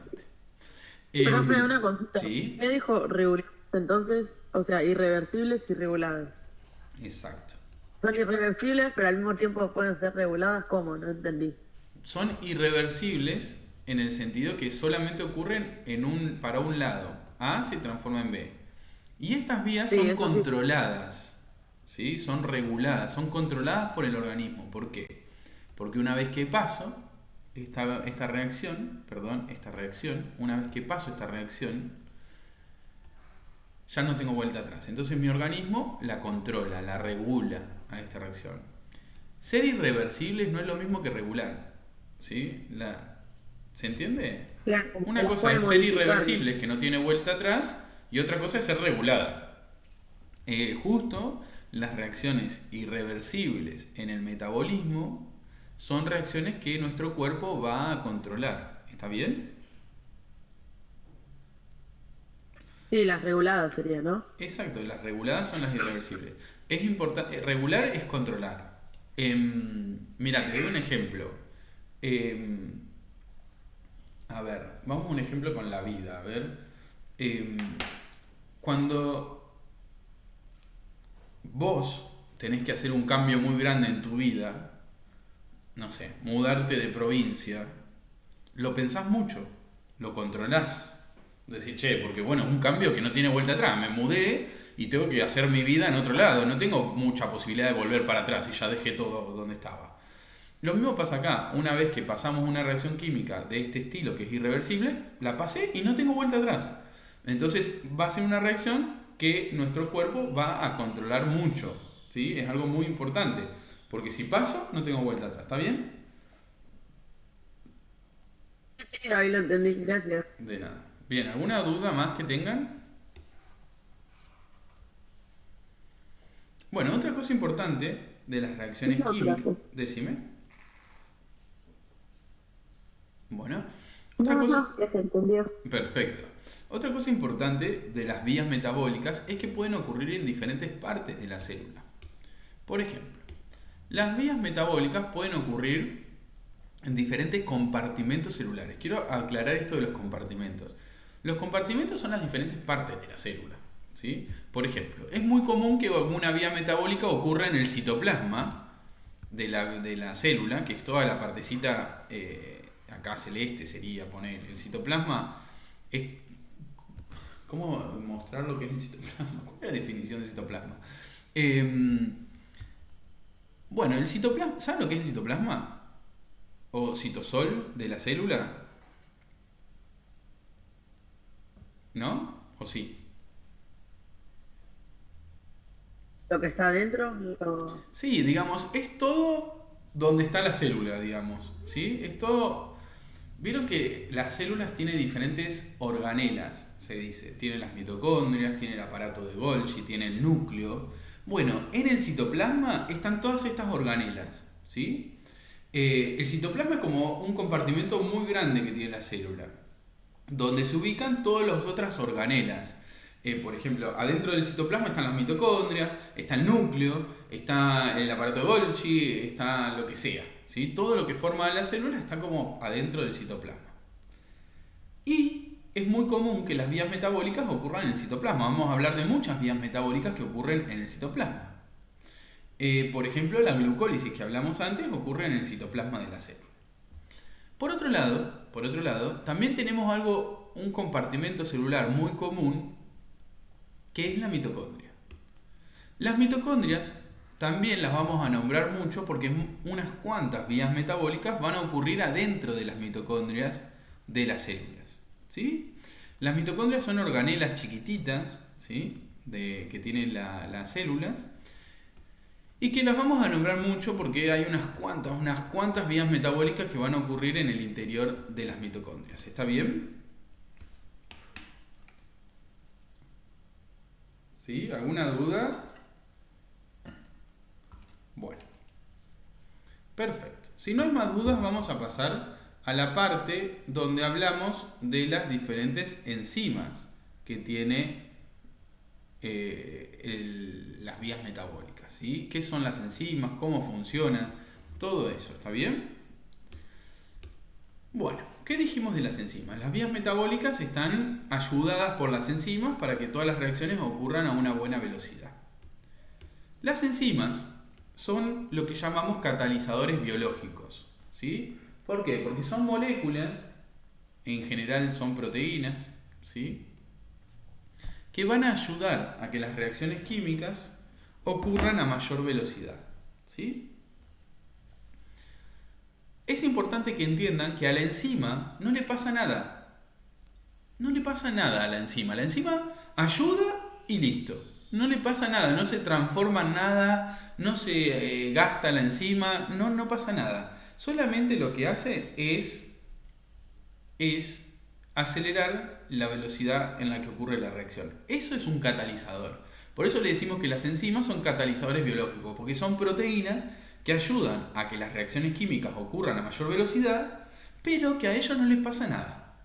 Pero una consulta. ¿Sí? Me dijo reguladas, entonces, o sea, irreversibles y reguladas. Exacto. Son irreversibles, pero al mismo tiempo pueden ser reguladas. ¿Cómo? No entendí. Son irreversibles en el sentido que solamente ocurren para un lado. A se transforma en B. Y estas vías son controladas. ¿Sí? Son reguladas, son controladas por el organismo. ¿Por qué? Porque una vez que paso esta reacción, una vez que paso esta reacción, ya no tengo vuelta atrás. Entonces mi organismo la controla, la regula a esta reacción. Ser irreversibles no es lo mismo que regular. ¿Sí? ¿Se entiende? Claro, una cosa es ser irreversible, que no tiene vuelta atrás, y otra cosa es ser regulada. Justo las reacciones irreversibles en el metabolismo son reacciones que nuestro cuerpo va a controlar. ¿Está bien? Sí, las reguladas sería, ¿no? Exacto, las reguladas son las irreversibles. Es importante, regular es controlar. Mira, te doy un ejemplo. A ver, vamos a un ejemplo con la vida. A ver, cuando vos tenés que hacer un cambio muy grande en tu vida, no sé, mudarte de provincia, lo pensás mucho, lo controlás. Decís, che, porque bueno, es un cambio que no tiene vuelta atrás. Me mudé y tengo que hacer mi vida en otro lado. No tengo mucha posibilidad de volver para atrás y ya dejé todo donde estaba. Lo mismo pasa acá. Una vez que pasamos una reacción química de este estilo que es irreversible, la pasé y no tengo vuelta atrás. Entonces va a ser una reacción que nuestro cuerpo va a controlar mucho. ¿Sí? Es algo muy importante. Porque si paso, no tengo vuelta atrás. ¿Está bien? Sí, ahí lo entendí. Gracias. De nada. Bien, ¿alguna duda más que tengan? Bueno, otra cosa importante de las reacciones químicas... Decime. Bueno, otra cosa... Ya se entendió. Perfecto. Otra cosa importante de las vías metabólicas es que pueden ocurrir en diferentes partes de la célula. Por ejemplo, las vías metabólicas pueden ocurrir en diferentes compartimentos celulares. Quiero aclarar esto de los compartimentos. Los compartimentos son las diferentes partes de la célula. ¿Sí? Por ejemplo, es muy común que alguna vía metabólica ocurra en el citoplasma de la célula, que es toda la partecita, acá celeste sería poner. El citoplasma es... ¿Cómo mostrar lo que es el citoplasma? ¿Cuál es la definición de citoplasma? Bueno, el citoplasma... ¿Saben lo que es el citoplasma? ¿O citosol de la célula? ¿No? ¿O sí? ¿Lo que está adentro? Sí, digamos, es todo donde está la célula, digamos. ¿Sí? Es todo... Vieron que las células tienen diferentes organelas, se dice. Tiene las mitocondrias, tiene el aparato de Golgi, tiene el núcleo. Bueno, en el citoplasma están todas estas organelas, ¿sí? El citoplasma es como un compartimento muy grande que tiene la célula, donde se ubican todas las otras organelas. Por ejemplo, adentro del citoplasma están las mitocondrias, está el núcleo, está el aparato de Golgi, está lo que sea, ¿sí? Todo lo que forma la célula está como adentro del citoplasma. Y es muy común que las vías metabólicas ocurran en el citoplasma. Vamos a hablar de muchas vías metabólicas que ocurren en el citoplasma. Por ejemplo, la glucólisis que hablamos antes ocurre en el citoplasma de la célula. Por otro lado, también tenemos un compartimento celular muy común, que es la mitocondria. Las mitocondrias también las vamos a nombrar mucho porque unas cuantas vías metabólicas van a ocurrir adentro de las mitocondrias de las células. ¿Sí? Las mitocondrias son organelas chiquititas, ¿sí? Que tienen las células, y que las vamos a nombrar mucho porque hay unas cuantas vías metabólicas que van a ocurrir en el interior de las mitocondrias. ¿Está bien? ¿Sí? ¿Alguna duda? Bueno. Perfecto. Si no hay más dudas, vamos a pasar a la parte donde hablamos de las diferentes enzimas que tiene las vías metabólicas, ¿sí? ¿Qué son las enzimas? ¿Cómo funcionan? Todo eso, ¿está bien? Bueno, ¿qué dijimos de las enzimas? Las vías metabólicas están ayudadas por las enzimas para que todas las reacciones ocurran a una buena velocidad. Las enzimas son lo que llamamos catalizadores biológicos, ¿sí? ¿Por qué? Porque son moléculas, en general son proteínas, ¿sí? Que van a ayudar a que las reacciones químicas ocurran a mayor velocidad, ¿sí? Es importante que entiendan que a la enzima no le pasa nada. No le pasa nada a la enzima. La enzima ayuda y listo. No le pasa nada, no se transforma en nada, no se gasta la enzima, no pasa nada. Solamente lo que hace es acelerar la velocidad en la que ocurre la reacción. Eso es un catalizador. Por eso le decimos que las enzimas son catalizadores biológicos, porque son proteínas que ayudan a que las reacciones químicas ocurran a mayor velocidad, pero que a ellos no les pasa nada.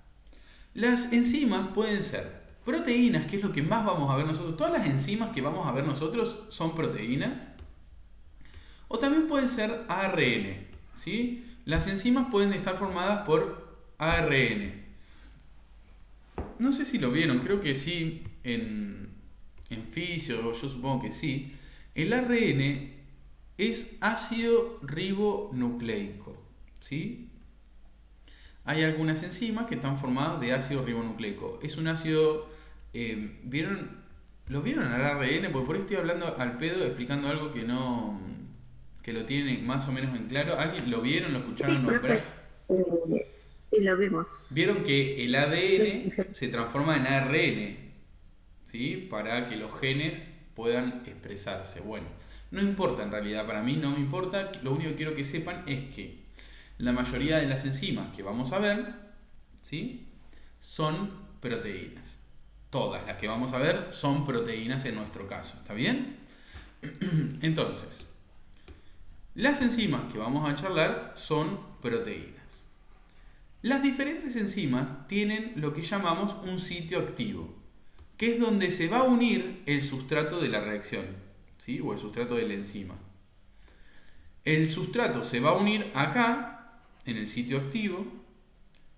Las enzimas pueden ser proteínas, que es lo que más vamos a ver nosotros. Todas las enzimas que vamos a ver nosotros son proteínas. O también pueden ser ARN, ¿sí? Las enzimas pueden estar formadas por ARN. No sé si lo vieron, creo que sí, en fisio, yo supongo que sí. El ARN es ácido ribonucleico, ¿sí? Hay algunas enzimas que están formadas de ácido ribonucleico. Es un ácido... ¿Lo vieron al ARN? Porque por ahí estoy hablando al pedo, explicando algo que lo tienen más o menos en claro. ¿Alguien lo vieron? ¿Lo escucharon nombrar? Sí, lo vimos. Vieron que el ADN se transforma en ARN, ¿sí? Para que los genes puedan expresarse. Bueno, no importa en realidad, para mí no me importa. Lo único que quiero que sepan es que la mayoría de las enzimas que vamos a ver, ¿sí? Son proteínas. Todas las que vamos a ver son proteínas en nuestro caso, ¿está bien? Entonces, las enzimas que vamos a charlar son proteínas. Las diferentes enzimas tienen lo que llamamos un sitio activo, que es donde se va a unir el sustrato de la reacción, ¿sí? O el sustrato de la enzima. El sustrato se va a unir acá, en el sitio activo,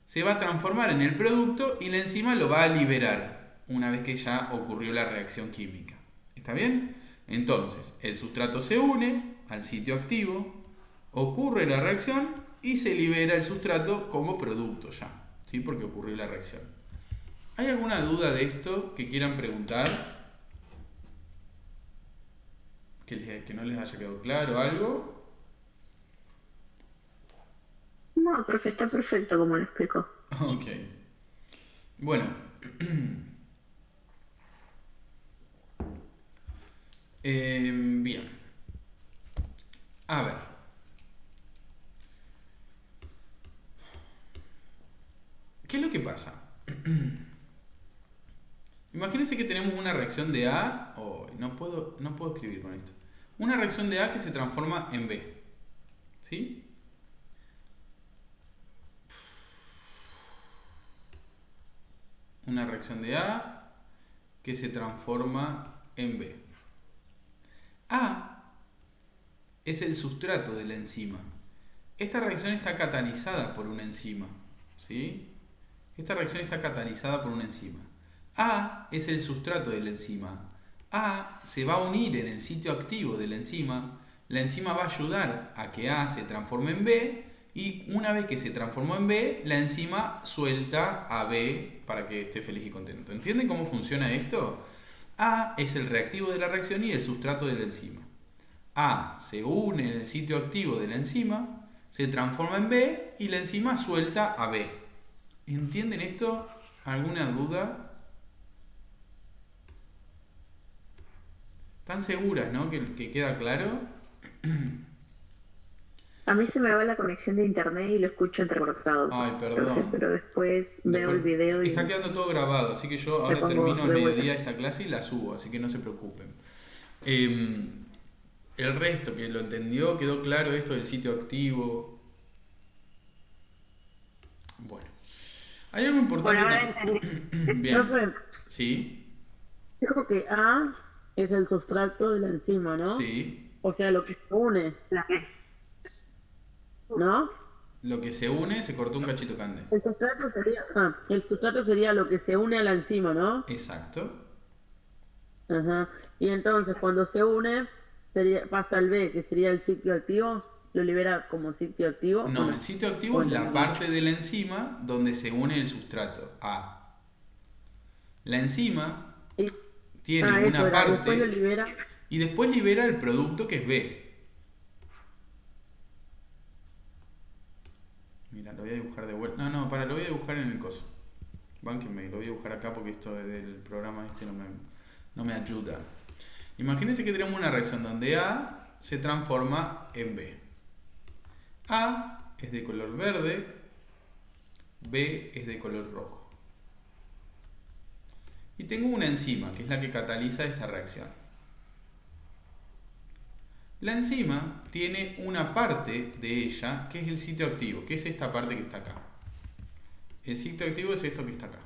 se va a transformar en el producto y la enzima lo va a liberar una vez que ya ocurrió la reacción química. ¿Está bien? Entonces, el sustrato se une al sitio activo, ocurre la reacción y se libera el sustrato como producto ya, ¿sí? Porque ocurrió la reacción. ¿Hay alguna duda de esto que quieran preguntar? ¿Que no les haya quedado claro algo? No, está perfecto como lo explicó. Ok. Bueno. Bien. A ver. ¿Qué es lo que pasa? Imagínense que tenemos una reacción de A, no puedo escribir con esto. Una reacción de A que se transforma en B. ¿Sí? Una reacción de A que se transforma en B. A es el sustrato de la enzima. Esta reacción está catalizada por una enzima, ¿sí? Esta reacción está catalizada por una enzima. A es el sustrato de la enzima. A se va a unir en el sitio activo de la enzima va a ayudar a que A se transforme en B y una vez que se transformó en B, la enzima suelta a B para que esté feliz y contento. ¿Entienden cómo funciona esto? A es el reactivo de la reacción y el sustrato de la enzima. A se une en el sitio activo de la enzima, se transforma en B y la enzima suelta a B. ¿Entienden esto? ¿Alguna duda? ¿Están seguras, no? ¿Que queda claro? A mí se me va la conexión de internet y lo escucho entrecortado, Ay, profe, perdón. pero después veo el video y Está quedando todo grabado, así que yo le ahora pongo termino al de vuelta. mediodía esta clase y la subo, así que no se preocupen. El resto que lo entendió, quedó claro esto del sitio activo. Bueno, hay algo Por importante ahora también. entendí. Bien, Profe, sí, dijo que A es el sustrato de la enzima, ¿no? sí. O sea, lo que se une, La que- ¿no? Lo que se une, se cortó un cachito cande. El sustrato sería lo que se une a la enzima, ¿no? Exacto. Ajá. Y entonces cuando se une, pasa al B, que sería el sitio activo, lo libera como sitio activo. No, el sitio activo es la parte de la enzima donde se une el sustrato A. La enzima Y- tiene eso una era, después lo parte libera. y después libera el producto que es B. Mira, lo voy a dibujar de vuelta. No, lo voy a dibujar en el coso. Bánquenme, lo voy a dibujar acá porque esto del programa no me ayuda. Imagínense que tenemos una reacción donde A se transforma en B. A es de color verde, B es de color rojo. Y tengo una enzima, que es la que cataliza esta reacción. La enzima tiene una parte de ella, que es el sitio activo, que es esta parte que está acá. El sitio activo es esto que está acá.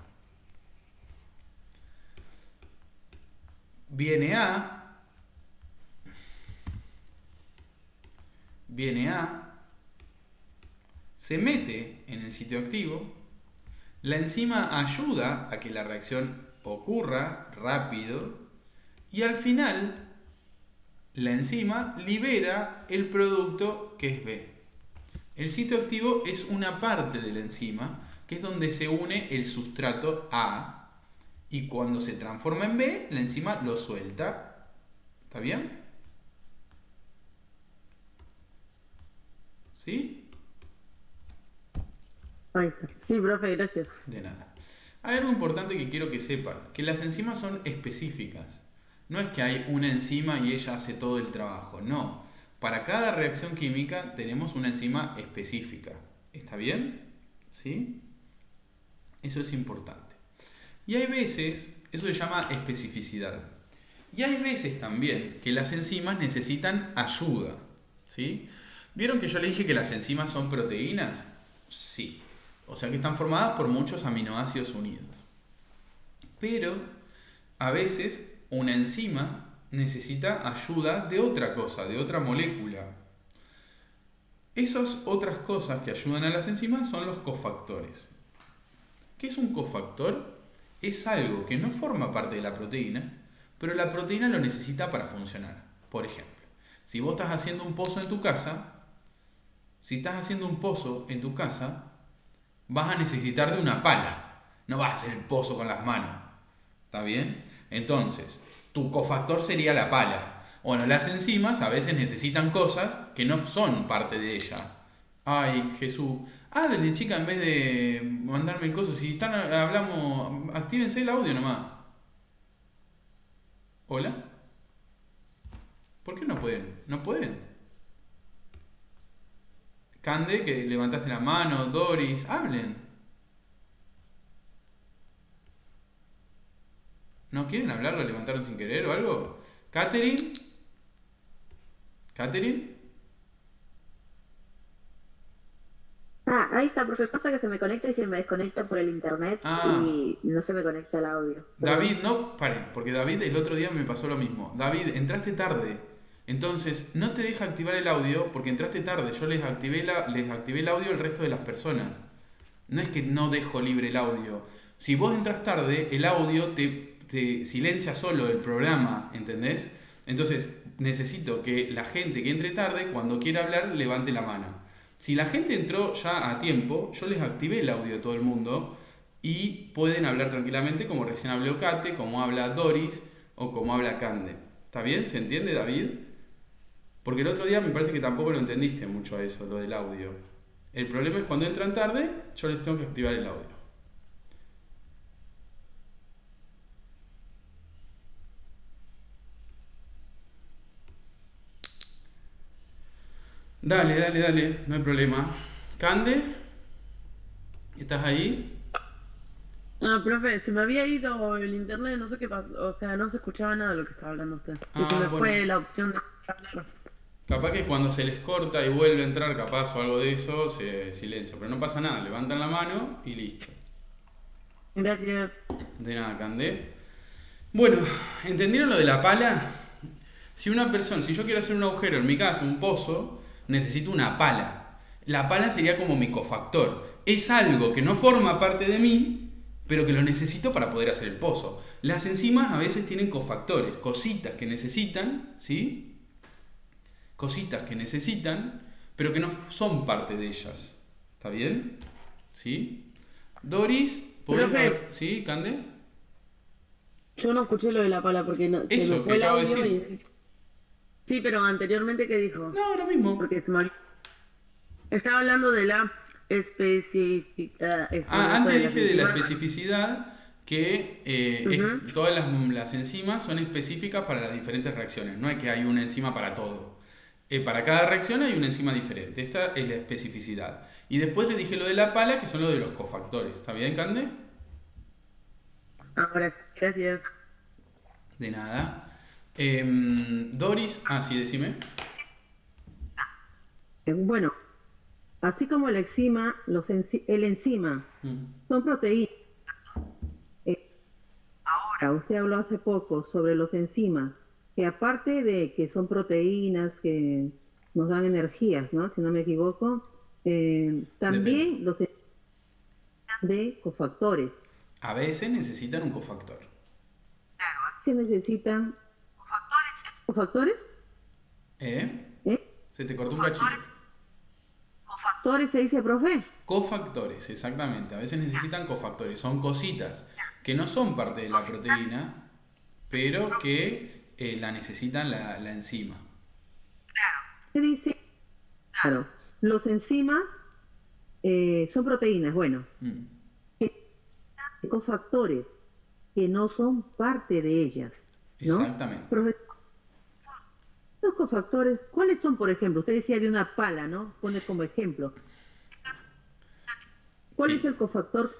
Viene A, se mete en el sitio activo, la enzima ayuda a que la reacción ocurra rápido y al final la enzima libera el producto que es B. El sitio activo es una parte de la enzima que es donde se une el sustrato A y cuando se transforma en B, la enzima lo suelta. ¿Está bien? ¿Sí? Ahí está. Sí, profe, gracias. De nada. Hay algo importante que quiero que sepan, que las enzimas son específicas. No es que hay una enzima y ella hace todo el trabajo, no. Para cada reacción química tenemos una enzima específica. ¿Está bien? ¿Sí? Eso es importante. Y hay veces, eso se llama especificidad. Y hay veces también que las enzimas necesitan ayuda. ¿Sí? ¿Vieron que yo le dije que las enzimas son proteínas? Sí. O sea que están formadas por muchos aminoácidos unidos. Pero a veces una enzima necesita ayuda de otra cosa, de otra molécula. Esas otras cosas que ayudan a las enzimas son los cofactores. ¿Qué es un cofactor? Es algo que no forma parte de la proteína, pero la proteína lo necesita para funcionar. Por ejemplo, si vos estás haciendo un pozo en tu casa, vas a necesitar de una pala. No vas a hacer el pozo con las manos. ¿Está bien? Entonces, tu cofactor sería la pala. Bueno, las enzimas a veces necesitan cosas que no son parte de ella. Ay, Jesús. Háblenle, chica, en vez de mandarme el coso. Si hablamos, actívense el audio nomás. ¿Hola? ¿Por qué no pueden? ¿No pueden? Cande, que levantaste la mano, Doris, hablen. ¿No quieren hablar? ¿Lo levantaron sin querer o algo? ¿Catherine? ¿Catherine? ahí está, profe. Pasa que se me conecta y se me desconecta por el internet y no se me conecta el audio. David, no, paren, porque David el otro día me pasó lo mismo. David, entraste tarde. Entonces, no te deja activar el audio porque entraste tarde. Yo les activé el audio al resto de las personas. No es que no dejo libre el audio. Si vos entras tarde, el audio te silencia solo el programa, ¿entendés? Entonces, necesito que la gente que entre tarde, cuando quiera hablar, levante la mano. Si la gente entró ya a tiempo, yo les activé el audio a todo el mundo y pueden hablar tranquilamente como recién habló Kate, como habla Doris o como habla Cande. ¿Está bien? ¿Se entiende, David? Porque el otro día me parece que tampoco lo entendiste mucho a eso, lo del audio. El problema es cuando entran tarde, yo les tengo que activar el audio. Dale, no hay problema. Cande, ¿estás ahí? Ah, profe, se me había ido el internet, no sé qué pasó, o sea, no se escuchaba nada de lo que estaba hablando usted. Y se me Bueno. fue la opción de hablar. Capaz que cuando se les corta y vuelve a entrar, capaz o algo de eso, se silencia. Pero no pasa nada, levantan la mano y listo. Gracias. De nada, Candé. Bueno, ¿entendieron lo de la pala? Si yo quiero hacer un agujero, en mi caso, un pozo, necesito una pala. La pala sería como mi cofactor. Es algo que no forma parte de mí, pero que lo necesito para poder hacer el pozo. Las enzimas a veces tienen cofactores, cositas que necesitan, ¿sí? Cositas que necesitan, pero que no son parte de ellas. ¿Está bien? ¿Sí? Doris, ¿podés Profe. dar- ¿Sí, Cande? Yo no escuché lo de la pala porque no, se Eso, me que fue el acabo de audio decir. Sí, pero anteriormente, ¿qué dijo? No, lo mismo. Porque se me olvidó. Estaba hablando de la especificidad. Antes dije de la enzimas. especificidad que Ujú. todas las enzimas son específicas para las diferentes reacciones. No es que hay una enzima para todo. Para cada reacción hay una enzima diferente. Esta es la especificidad. Y después le dije lo de la pala, que son lo de los cofactores. ¿Está bien, Cande? Ahora, gracias. De nada. Doris, sí, decime. Bueno, así como el enzima, el enzima Mm. son proteínas. Ahora, usted habló hace poco sobre los enzimas, que aparte de que son proteínas que nos dan energías, ¿no? Si no me equivoco, también Depende. los enzimas de cofactores. A veces necesitan un cofactor. Se necesitan cofactores, ¿Eh? ¿eh? Se te cortó un cachito. Cofactores se dice, profe. Cofactores, exactamente. A veces necesitan cofactores. Son cositas que no son parte de la proteína, pero que la necesitan la enzima. Se dice, claro, los enzimas son proteínas, bueno, Mm. cofactores que no son parte de ellas, ¿no? Exactamente. Profesor, los cofactores, ¿cuáles son, por ejemplo? Usted decía de una pala, ¿no? Pone como ejemplo. ¿Cuál Sí. es el cofactor?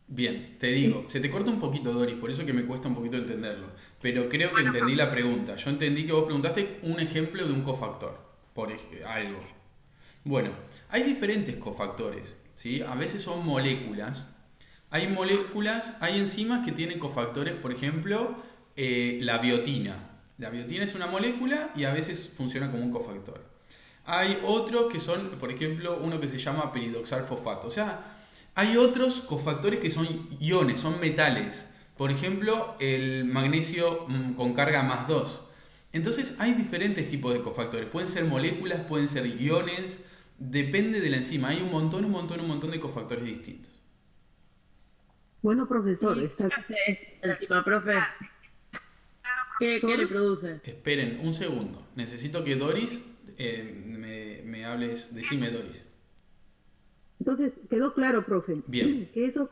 Bien, te digo, se te corta un poquito, Doris, por eso que me cuesta un poquito entenderlo. Pero creo que entendí la pregunta. Yo entendí que vos preguntaste un ejemplo de un cofactor, algo. Bueno, hay diferentes cofactores, ¿sí? A veces son moléculas. Hay enzimas que tienen cofactores, por ejemplo, la biotina. La biotina es una molécula y a veces funciona como un cofactor. Hay otros que son, por ejemplo, uno que se llama peridoxalfosfato. O sea, hay otros cofactores que son iones, son metales. Por ejemplo, el magnesio con carga +2. Entonces hay diferentes tipos de cofactores. Pueden ser moléculas, pueden ser iones. Depende de la enzima. Hay un montón de cofactores distintos. Bueno, profesor, Sí, está ¿qué hace esta enzima, profe? ¿Qué le produce? Esperen un segundo. Necesito que Doris me hables. Decime, Doris. Entonces, quedó claro, profe, Bien. que esas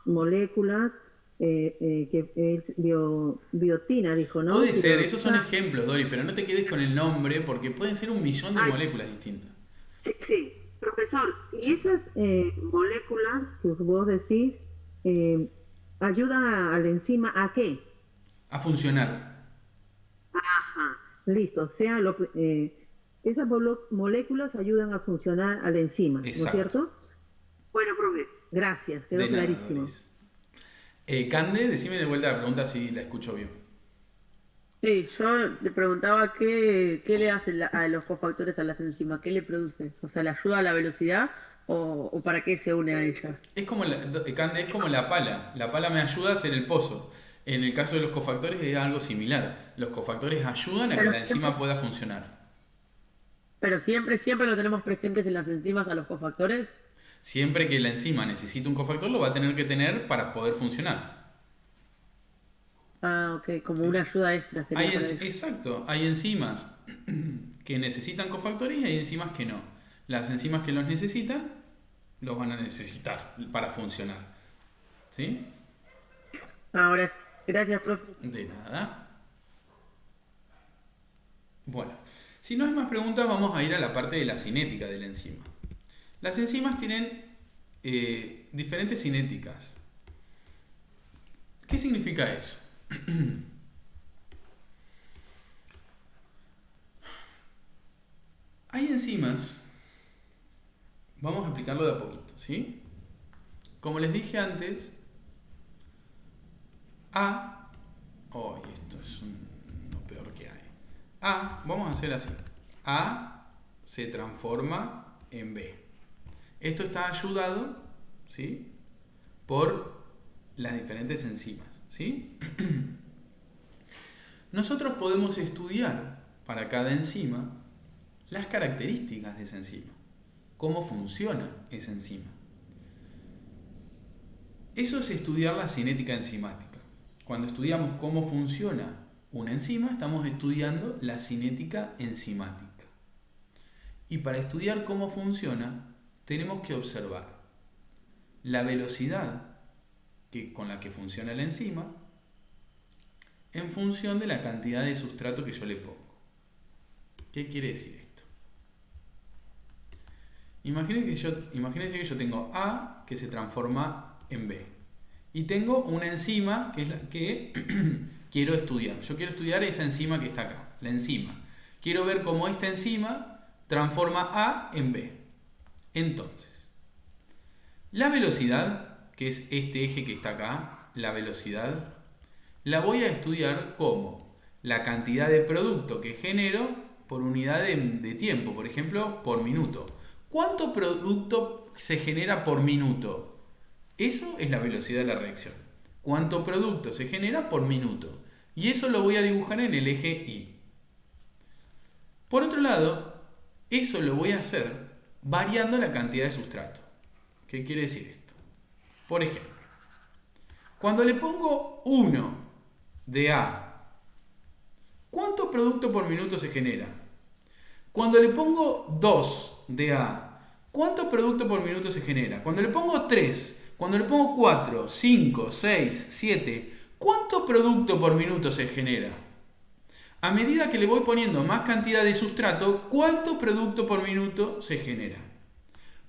moléculas, que es biotina, dijo, ¿no? Puede ser, esos son Tiroxina. ejemplos, Doris, pero no te quedes con el nombre porque pueden ser un millón de Ay, moléculas distintas. sí, sí, profesor, y esas moléculas que vos decís eh, ayudan a la enzima ¿a qué? A funcionar. Ajá, listo, o sea, esas moléculas ayudan a funcionar a la enzima, ¿no es Exacto. cierto? Bueno, profe, gracias, quedó De nada, clarísimo. Doris. Cande, decime de vuelta la pregunta si la escucho bien. Sí, yo le preguntaba qué le hace a los cofactores a las enzimas, qué le produce. O sea, ¿le ayuda a la velocidad o para qué se une a ella? Cande, es como la pala. La pala me ayuda a hacer el pozo. En el caso de los cofactores es algo similar. Los cofactores ayudan a que Pero la enzima pueda funcionar. Pero siempre lo tenemos presentes en las enzimas a los cofactores. Siempre que la enzima necesite un cofactor, lo va a tener que tener para poder funcionar. Ah, ok, como ¿Sí? una ayuda extra sería para eso. Exacto, hay enzimas que necesitan cofactores y hay enzimas que no. Las enzimas que los necesitan, los van a necesitar para funcionar. ¿Sí? Ahora, gracias, profe. De nada. Bueno, Si no hay más preguntas, vamos a ir a la parte de la cinética de la enzima. Las enzimas tienen diferentes cinéticas. ¿Qué significa eso? Hay enzimas, vamos a explicarlo de a poquito, ¿sí? Como les dije antes, esto es lo peor que hay. Vamos a hacer así. A se transforma en B. Esto está ayudado, ¿sí?, por las diferentes enzimas, ¿sí? Nosotros podemos estudiar para cada enzima las características de esa enzima, cómo funciona esa enzima. Eso es estudiar la cinética enzimática. Cuando estudiamos cómo funciona una enzima, estamos estudiando la cinética enzimática. Y para estudiar cómo funciona, tenemos que observar la velocidad con la que funciona la enzima en función de la cantidad de sustrato que yo le pongo. ¿Qué quiere decir esto? Imagínense que yo tengo A que se transforma en B. Y tengo una enzima que es la que quiero estudiar. Yo quiero estudiar esa enzima que está acá, la enzima. Quiero ver cómo esta enzima transforma A en B. Entonces, la velocidad, que es este eje que está acá, la velocidad, la voy a estudiar como la cantidad de producto que genero por unidad de tiempo, por ejemplo, por minuto. ¿Cuánto producto se genera por minuto? Eso es la velocidad de la reacción. ¿Cuánto producto se genera por minuto? Y eso lo voy a dibujar en el eje Y. Por otro lado, eso lo voy a hacer variando la cantidad de sustrato. ¿Qué quiere decir esto? Por ejemplo, cuando le pongo 1 de A, ¿cuánto producto por minuto se genera? Cuando le pongo 2 de A, ¿cuánto producto por minuto se genera? Cuando le pongo 3, cuando le pongo 4, 5, 6, 7, ¿cuánto producto por minuto se genera? A medida que le voy poniendo más cantidad de sustrato, ¿cuánto producto por minuto se genera?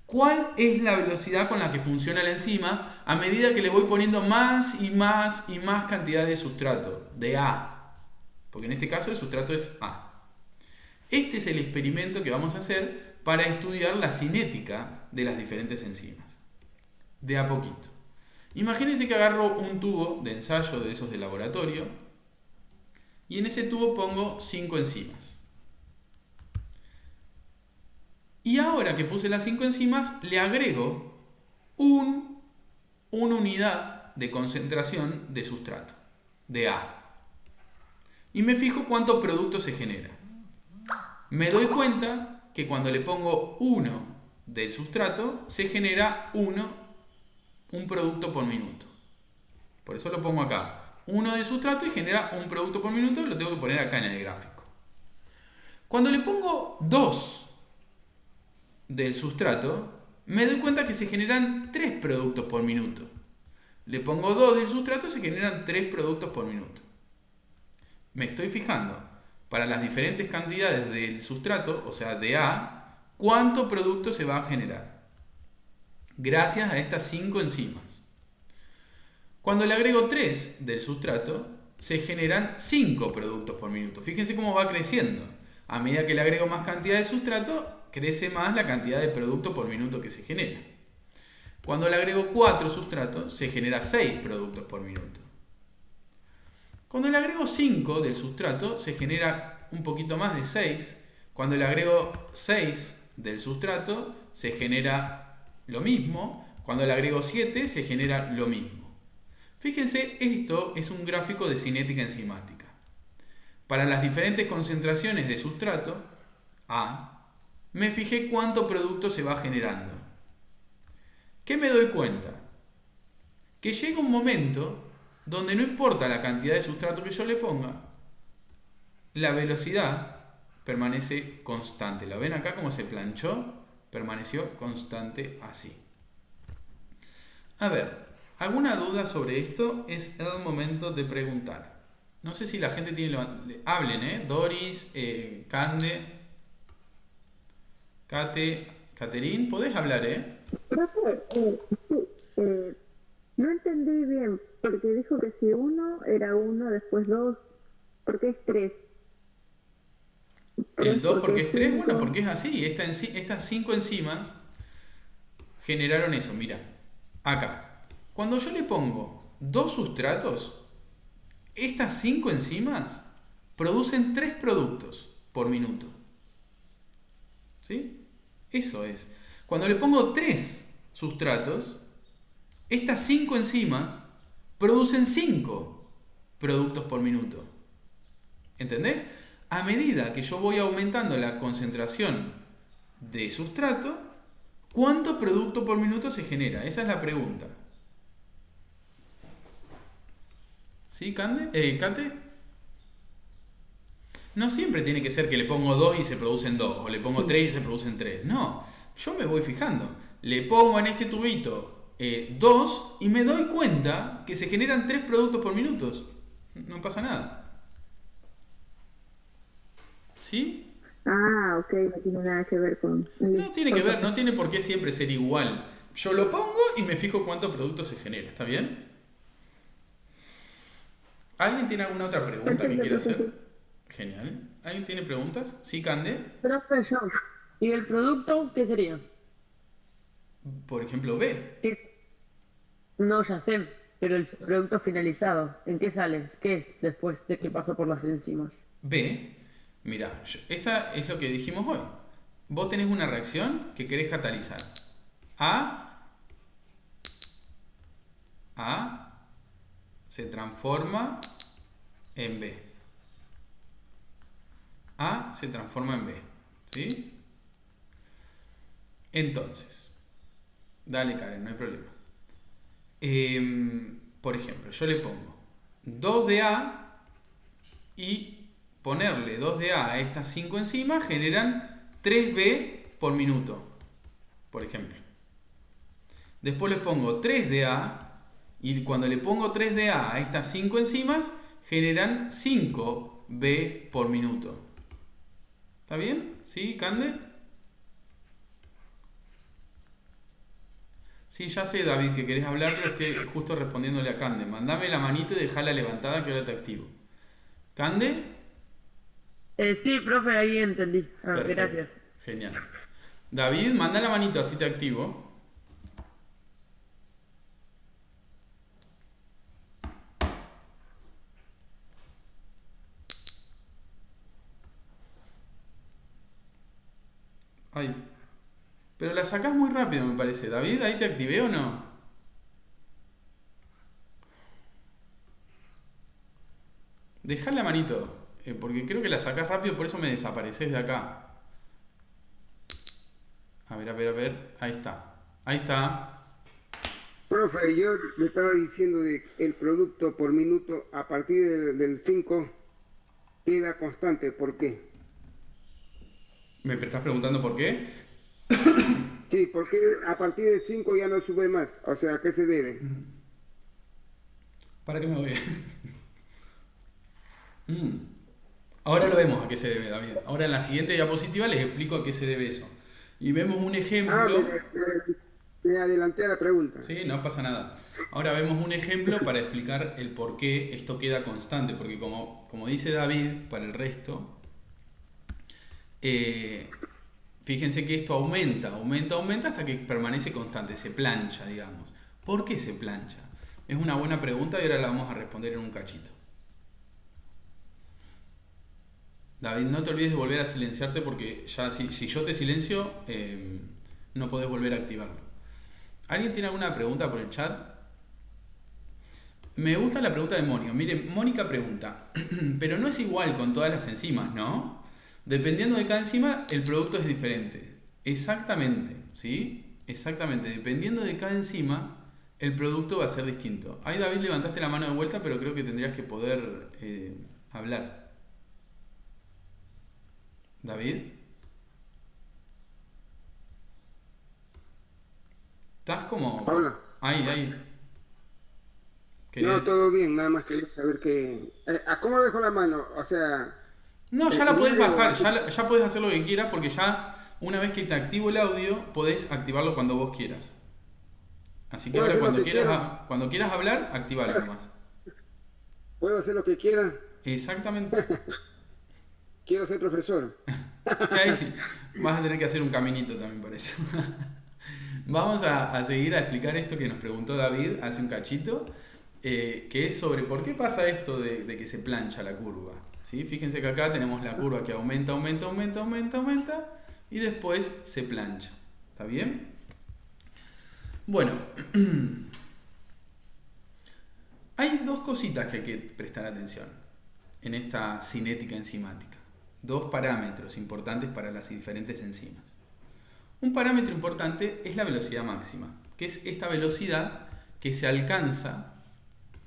¿Cuál es la velocidad con la que funciona la enzima a medida que le voy poniendo más y más y más cantidad de sustrato? De A. Porque en este caso el sustrato es A. Este es el experimento que vamos a hacer para estudiar la cinética de las diferentes enzimas. De a poquito. Imagínense que agarro un tubo de ensayo de esos de laboratorio y en ese tubo pongo 5 enzimas. Y ahora que puse las 5 enzimas, le agrego una unidad de concentración de sustrato, de A. Y me fijo cuánto producto se genera. Me doy cuenta que cuando le pongo 1 del sustrato, se genera un producto por minuto. Por eso lo pongo acá. 1 del sustrato y genera un producto por minuto, lo tengo que poner acá en el gráfico. Cuando le pongo 2 del sustrato, me doy cuenta que se generan 3 productos por minuto. Le pongo 2 del sustrato, se generan 3 productos por minuto. Me estoy fijando para las diferentes cantidades del sustrato, o sea de A, cuánto producto se va a generar gracias a estas 5 enzimas. Cuando le agrego 3 del sustrato, se generan 5 productos por minuto. Fíjense cómo va creciendo. A medida que le agrego más cantidad de sustrato, crece más la cantidad de producto por minuto que se genera. Cuando le agrego 4 sustratos, se genera 6 productos por minuto. Cuando le agrego 5 del sustrato, se genera un poquito más de 6. Cuando le agrego 6 del sustrato, se genera lo mismo. Cuando le agrego 7, se genera lo mismo. Fíjense, esto es un gráfico de cinética enzimática. Para las diferentes concentraciones de sustrato, A, me fijé cuánto producto se va generando. ¿Qué me doy cuenta? Que llega un momento donde no importa la cantidad de sustrato que yo le ponga, la velocidad permanece constante. ¿Lo ven acá como se planchó? Permaneció constante así. A ver, ¿alguna duda sobre esto? Es el momento de preguntar. No sé si la gente tiene... Hablen, Doris, Cande... Caterín, podés hablar, Profe, sí, no entendí bien, porque dijo que si uno era uno, después dos, ¿por qué es tres? El 2 porque es 3, cinco. bueno, porque es así. Estas 5 enzimas generaron eso, mira. Acá. Cuando yo le pongo 2 sustratos, estas 5 enzimas producen 3 productos por minuto. ¿Sí? Eso es. Cuando le pongo 3 sustratos, estas 5 enzimas producen 5 productos por minuto. ¿Entendés? A medida que yo voy aumentando la concentración de sustrato, ¿cuánto producto por minuto se genera? Esa es la pregunta. ¿Sí, Cate? No siempre tiene que ser que le pongo 2 y se producen 2, o le pongo 3 y se producen 3. No, yo me voy fijando. Le pongo en este tubito 2 y me doy cuenta que se generan 3 productos por minuto. No pasa nada. ¿Sí? Ah, ok, no tiene nada que ver con... No tiene que ver, no tiene por qué siempre ser igual. Yo lo pongo y me fijo cuánto producto se genera, ¿está bien? ¿Alguien tiene alguna otra pregunta que quiera hacer? Genial. ¿Alguien tiene preguntas? ¿Sí, Cande? Profe, yo. ¿Y el producto qué sería? Por ejemplo, B. No, ya sé, pero el producto finalizado, ¿en qué sale? ¿Qué es después de que pasó por las enzimas? B. Mira, esta es lo que dijimos hoy. Vos tenés una reacción que querés catalizar. A se transforma en B. A se transforma en B. ¿Sí? Entonces, dale, Karen, no hay problema. Por ejemplo, yo le pongo 2 de A y ponerle 2 de A a estas 5 enzimas generan 3B por minuto, por ejemplo. Después le pongo 3 de A y cuando le pongo 3 de A a estas 5 enzimas generan 5B por minuto. ¿Está bien? ¿Sí, Cande? Sí, ya sé, David, que querés hablar, pero estoy justo respondiéndole a Cande. Mandame la manito y dejala levantada que ahora te activo. ¿Cande? Sí, profe, ahí entendí. Perfecto. Gracias. Genial. David, manda la manito, así te activo. Ay. Pero la sacás muy rápido, me parece. David, ¿ahí te activé o no? Dejá la manito, porque creo que la sacás rápido, por eso me desapareces de acá. A ver. Ahí está. Ahí está. Profe, yo le estaba diciendo de el producto por minuto a partir del 5 queda constante. ¿Por qué? ¿Me estás preguntando por qué? Sí, porque a partir del 5 ya no sube más. O sea, ¿a qué se debe? ¿Para qué me voy? Ahora lo vemos a qué se debe, David. Ahora en la siguiente diapositiva les explico a qué se debe eso. Y vemos un ejemplo... Me adelanté a la pregunta. Sí, no pasa nada. Ahora vemos un ejemplo para explicar el por qué esto queda constante. Porque como dice David, para el resto, fíjense que esto aumenta hasta que permanece constante, se plancha, digamos. ¿Por qué se plancha? Es una buena pregunta y ahora la vamos a responder en un cachito. David, no te olvides de volver a silenciarte porque ya si yo te silencio, no podés volver a activarlo. ¿Alguien tiene alguna pregunta por el chat? Me gusta la pregunta de Mónica. Mire, Mónica pregunta, pero no es igual con todas las enzimas, ¿no? Dependiendo de cada enzima, el producto es diferente. Exactamente, ¿sí? Exactamente. Dependiendo de cada enzima, el producto va a ser distinto. Ahí, David, levantaste la mano de vuelta, pero creo que tendrías que poder hablar. David. ¿Estás como...? Hola. Ahí. No, todo bien, nada más quería saber que... ¿A cómo dejo la mano? O sea... No, ya la podés bajar, ya podés hacer lo que quieras porque ya una vez que te activo el audio, podés activarlo cuando vos quieras. Así que ¿Puedo ahora hacer lo cuando que quieras, quiera? cuando quieras hablar, activalo nomás. ¿Puedo hacer lo que quiera? Exactamente. Quiero ser profesor. Ahí vas a tener que hacer un caminito también por eso. Vamos a seguir a explicar esto que nos preguntó David hace un cachito, que es sobre por qué pasa esto de que se plancha la curva. ¿Sí? Fíjense que acá tenemos la curva que aumenta, y después se plancha. ¿Está bien? Bueno, hay dos cositas que hay que prestar atención en esta cinética enzimática. Dos parámetros importantes para las diferentes enzimas. Un parámetro importante es la velocidad máxima, que es esta velocidad que se alcanza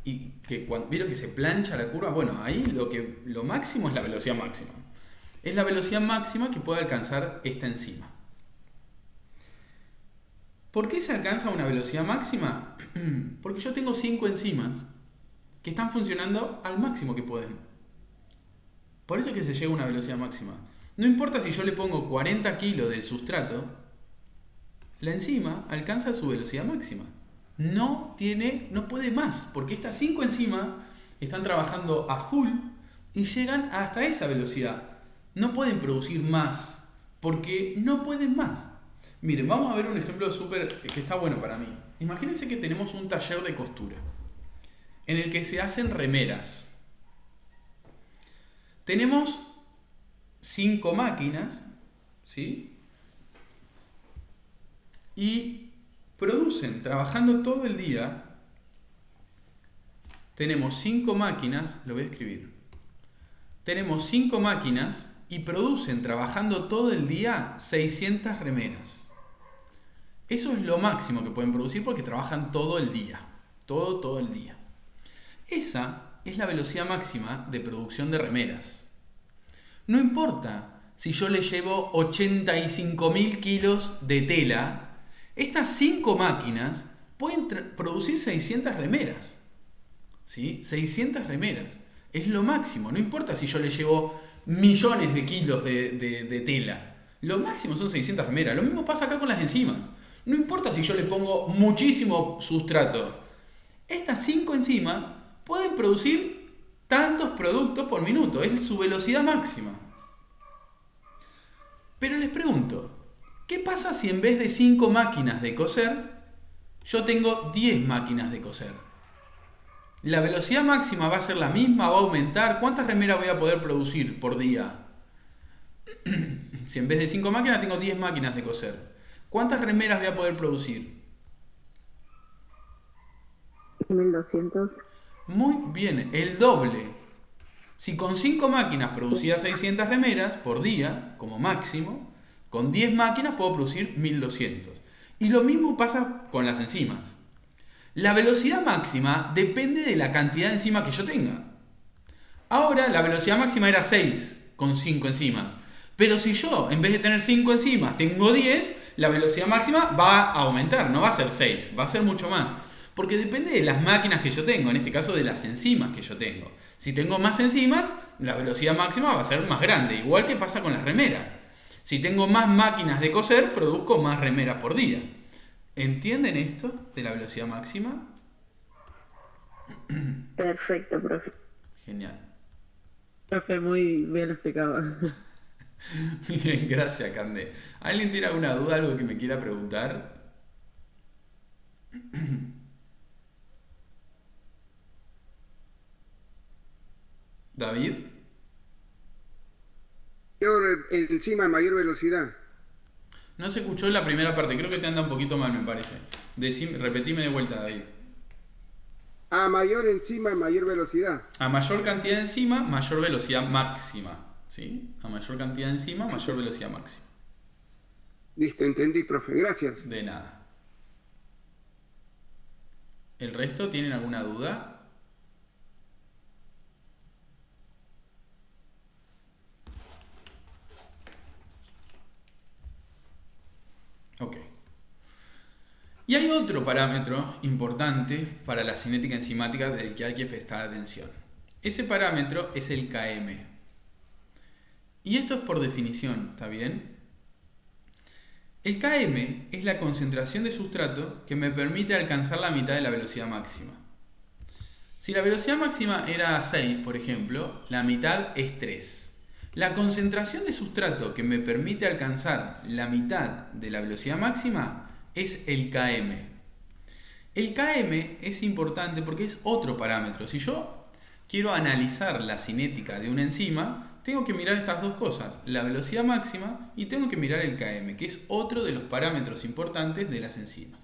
y que cuando vieron que se plancha la curva, bueno, ahí lo máximo es la velocidad máxima. Es la velocidad máxima que puede alcanzar esta enzima. ¿Por qué se alcanza una velocidad máxima? Porque yo tengo 5 enzimas que están funcionando al máximo que pueden. Por eso es que se llega a una velocidad máxima. No importa si yo le pongo 40 kilos del sustrato, la enzima alcanza su velocidad máxima. No puede más, porque estas 5 enzimas están trabajando a full y llegan hasta esa velocidad. No pueden producir más, porque no pueden más. Miren, vamos a ver un ejemplo que está bueno para mí. Imagínense que tenemos un taller de costura en el que se hacen remeras. Tenemos 5 máquinas, ¿sí? Y producen, trabajando todo el día. Tenemos 5 máquinas, lo voy a escribir. Tenemos 5 máquinas y producen, trabajando todo el día, 600 remeras. Eso es lo máximo que pueden producir porque trabajan todo el día. Todo el día. Esa es la velocidad máxima de producción de remeras. No importa si yo le llevo 85.000 kilos de tela, estas 5 máquinas pueden producir 600 remeras. ¿Sí? 600 remeras. Es lo máximo. No importa si yo le llevo millones de kilos de tela. Lo máximo son 600 remeras. Lo mismo pasa acá con las enzimas. No importa si yo le pongo muchísimo sustrato. Estas 5 enzimas pueden producir tantos productos por minuto. Es su velocidad máxima. Pero les pregunto, ¿qué pasa si en vez de 5 máquinas de coser, yo tengo 10 máquinas de coser? La velocidad máxima va a ser la misma, va a aumentar. ¿Cuántas remeras voy a poder producir por día? Si en vez de 5 máquinas tengo 10 máquinas de coser, ¿cuántas remeras voy a poder producir? 1200. Muy bien, el doble. Si con 5 máquinas producía 600 remeras por día, como máximo, con 10 máquinas puedo producir 1200. Y lo mismo pasa con las enzimas. La velocidad máxima depende de la cantidad de enzimas que yo tenga. Ahora la velocidad máxima era 6 con 5 enzimas. Pero si yo, en vez de tener 5 enzimas, tengo 10, la velocidad máxima va a aumentar, no va a ser 6, va a ser mucho más. Porque depende de las máquinas que yo tengo, en este caso de las enzimas que yo tengo. Si tengo más enzimas, la velocidad máxima va a ser más grande, igual que pasa con las remeras. Si tengo más máquinas de coser, produzco más remeras por día. ¿Entienden esto de la velocidad máxima? Perfecto, profe. Genial. Profe, muy bien explicado. Bien, gracias, Cande. ¿Alguien tiene alguna duda, algo que me quiera preguntar? ¿David? Enzima a mayor velocidad. No se escuchó la primera parte, creo que te anda un poquito mal, me parece. Repetime de vuelta, David. A mayor enzima, mayor velocidad. A mayor cantidad de enzima, mayor velocidad máxima. ¿Sí? A mayor cantidad de enzima, mayor velocidad máxima. Listo, entendí, profe. Gracias. De nada. ¿El resto tienen alguna duda? Ok. Y hay otro parámetro importante para la cinética enzimática del que hay que prestar atención. Ese parámetro es el Km. Y esto es por definición, ¿está bien? El Km es la concentración de sustrato que me permite alcanzar la mitad de la velocidad máxima. Si la velocidad máxima era 6, por ejemplo, la mitad es 3. La concentración de sustrato que me permite alcanzar la mitad de la velocidad máxima es el Km. El Km es importante porque es otro parámetro. Si yo quiero analizar la cinética de una enzima, tengo que mirar estas dos cosas, la velocidad máxima y tengo que mirar el Km, que es otro de los parámetros importantes de las enzimas.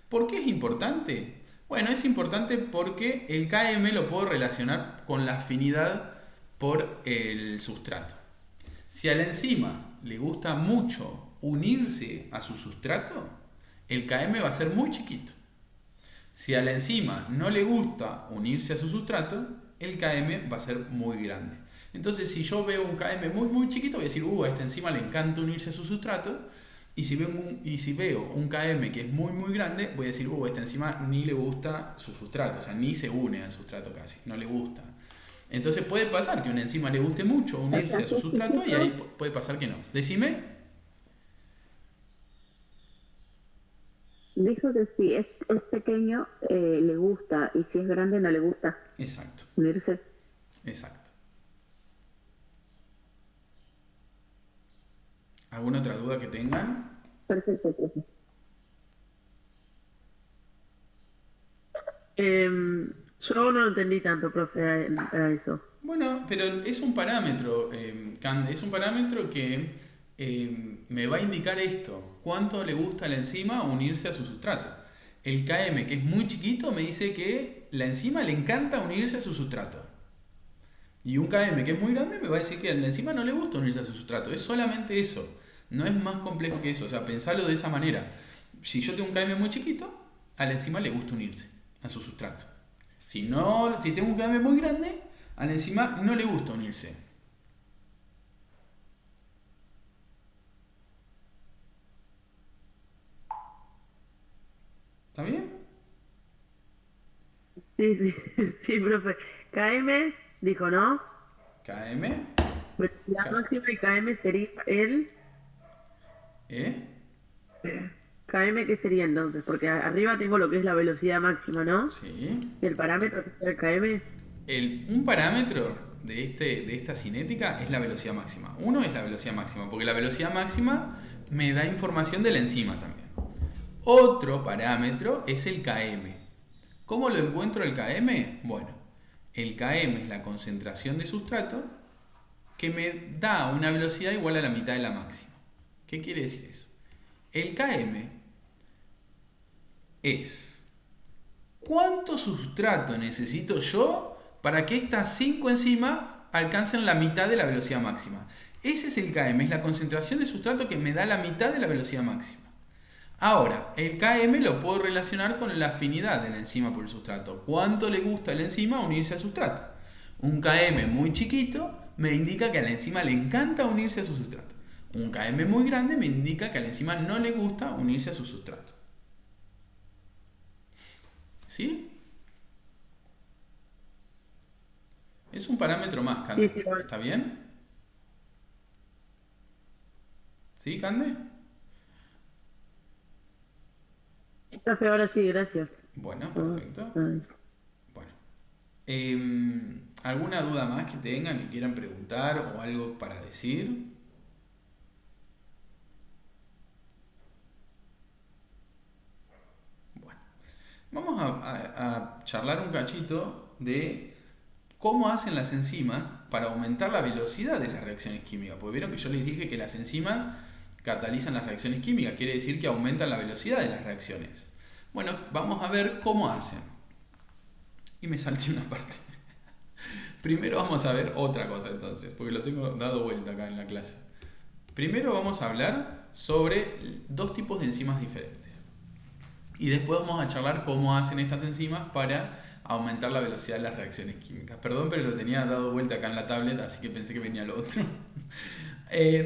¿Por qué es importante? Bueno, es importante porque el Km lo puedo relacionar con la afinidad por el sustrato. Si a la enzima le gusta mucho unirse a su sustrato, el Km va a ser muy chiquito. Si a la enzima no le gusta unirse a su sustrato, el Km va a ser muy grande. Entonces, si yo veo un Km muy chiquito, voy a decir, a esta enzima le encanta unirse a su sustrato. Y si veo un Km que es muy grande, voy a decir, a esta enzima ni le gusta su sustrato, o sea, ni se une al sustrato casi, no le gusta. Entonces puede pasar que a una enzima le guste mucho unirse a su sustrato y ahí puede pasar que no. Decime. Dijo que si es pequeño le gusta y si es grande no le gusta. Exacto. Unirse. Exacto. ¿Alguna otra duda que tengan? Perfecto, profe. Yo no lo entendí tanto, profe, a eso. Bueno, pero es un parámetro, es un parámetro que me va a indicar esto, cuánto le gusta a la enzima unirse a su sustrato. El Km, que es muy chiquito, me dice que la enzima le encanta unirse a su sustrato. Y un Km que es muy grande me va a decir que a la enzima no le gusta unirse a su sustrato. Es solamente eso. No es más complejo que eso. O sea, pensarlo de esa manera. Si yo tengo un Km muy chiquito, a la enzima le gusta unirse a su sustrato. Si tengo un Km muy grande, a la enzima no le gusta unirse. ¿Está bien? Sí, profe. KM dijo, ¿no? KM. La máxima y KM sería el... KM, ¿qué sería entonces? Porque arriba tengo lo que es la velocidad máxima, ¿no? Sí. ¿Y el parámetro sería el KM? Un parámetro de esta cinética es la velocidad máxima. Uno es la velocidad máxima, porque la velocidad máxima me da información de la enzima también. Otro parámetro es el Km. ¿Cómo lo encuentro el Km? Bueno, el Km es la concentración de sustrato que me da una velocidad igual a la mitad de la máxima. ¿Qué quiere decir eso? El Km es ¿cuánto sustrato necesito yo para que estas 5 enzimas alcancen la mitad de la velocidad máxima? Ese es el Km, es la concentración de sustrato que me da la mitad de la velocidad máxima. Ahora, el Km lo puedo relacionar con la afinidad de la enzima por el sustrato. ¿Cuánto le gusta a la enzima unirse al sustrato? Un Km muy chiquito me indica que a la enzima le encanta unirse a su sustrato. Un Km muy grande me indica que a la enzima no le gusta unirse a su sustrato. ¿Sí? Es un parámetro más, Cande. Sí, bueno. ¿Está bien? ¿Sí, Cande? Profe, ahora sí, gracias. Bueno, perfecto. Ay. Bueno. ¿Alguna duda más que tengan, que quieran preguntar o algo para decir? Bueno. Vamos a charlar un cachito de cómo hacen las enzimas para aumentar la velocidad de las reacciones químicas. Porque vieron que yo les dije que las enzimas catalizan las reacciones químicas, quiere decir que aumentan la velocidad de las reacciones. Bueno, vamos a ver cómo hacen. Y me salté una parte. Primero vamos a ver otra cosa entonces, porque lo tengo dado vuelta acá en la clase. Primero vamos a hablar sobre dos tipos de enzimas diferentes. Y después vamos a charlar cómo hacen estas enzimas para aumentar la velocidad de las reacciones químicas. Perdón, pero lo tenía dado vuelta acá en la tablet, así que pensé que venía lo otro.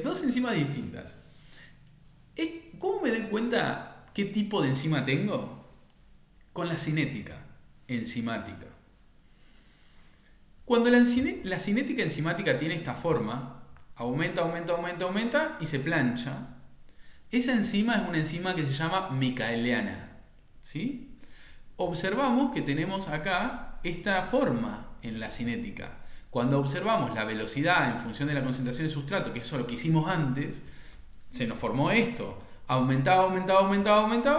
Dos enzimas distintas. ¿Cómo me doy cuenta qué tipo de enzima tengo? Con la cinética enzimática. Cuando la cinética enzimática tiene esta forma, aumenta y se plancha, Esa enzima es una enzima que se llama micaeliana, ¿sí? Observamos que tenemos acá esta forma en la cinética. Cuando observamos la velocidad en función de la concentración de sustrato, que eso es lo que hicimos antes, se nos formó esto. Aumentaba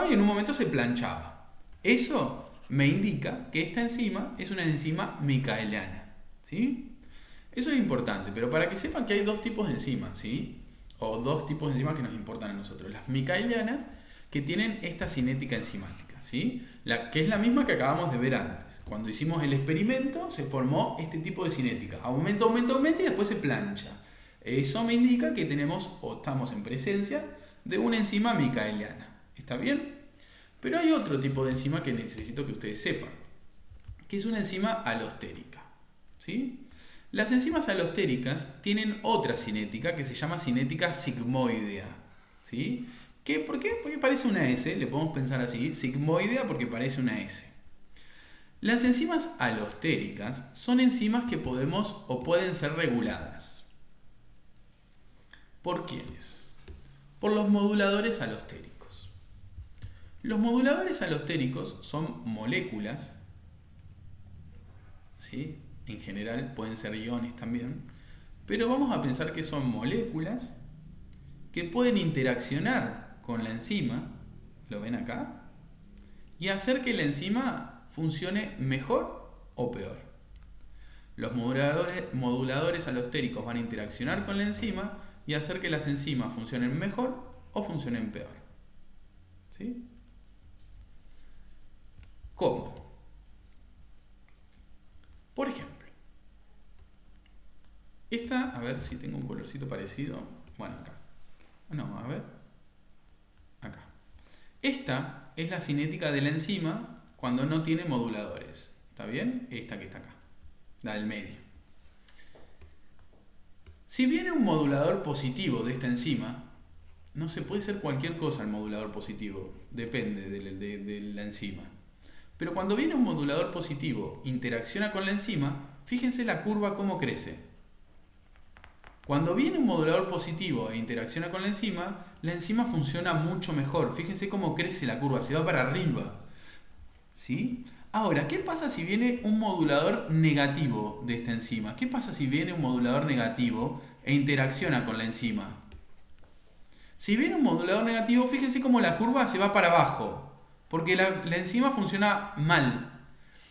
y en un momento se planchaba. Eso me indica que esta enzima es una enzima micaeliana, ¿sí? Eso es importante, pero para que sepan que hay dos tipos de enzimas, ¿sí? O dos tipos de enzimas que nos importan a nosotros. Las micaelianas, que tienen esta cinética enzimática, ¿sí? Que es la misma que acabamos de ver antes. Cuando hicimos el experimento se formó este tipo de cinética. Aumenta y después se plancha. Eso me indica que tenemos o estamos en presencia de una enzima micaeliana. ¿Está bien? Pero hay otro tipo de enzima que necesito que ustedes sepan, que es una enzima alostérica, ¿sí? Las enzimas alostéricas tienen otra cinética que se llama cinética sigmoidea, ¿sí? ¿Por qué? Porque parece una S, le podemos pensar así, sigmoidea porque parece una S. Las enzimas alostéricas son enzimas que podemos o pueden ser reguladas. ¿Por quiénes? Por los moduladores alostéricos. Los moduladores alostéricos son moléculas, ¿sí? En general pueden ser iones también, pero vamos a pensar que son moléculas que pueden interaccionar con la enzima, ¿lo ven acá? Y hacer que la enzima funcione mejor o peor. Los moduladores alostéricos van a interaccionar con la enzima y hacer que las enzimas funcionen mejor o funcionen peor. ¿Sí? ¿Cómo? Por ejemplo, esta, a ver si tengo un colorcito parecido. Bueno, acá. No, a ver. Acá. Esta es la cinética de la enzima cuando no tiene moduladores. ¿Está bien? Esta que está acá. La del medio. Si viene un modulador positivo de esta enzima, no se puede ser cualquier cosa el modulador positivo. Depende de la enzima. Pero cuando viene un modulador positivo, interacciona con la enzima, fíjense la curva cómo crece. Cuando viene un modulador positivo e interacciona con la enzima funciona mucho mejor. Fíjense cómo crece la curva, se va para arriba. ¿Sí? Ahora, ¿qué pasa si viene un modulador negativo de esta enzima? ¿Qué pasa si viene un modulador negativo e interacciona con la enzima? Si viene un modulador negativo, fíjense cómo la curva se va para abajo. Porque la enzima funciona mal.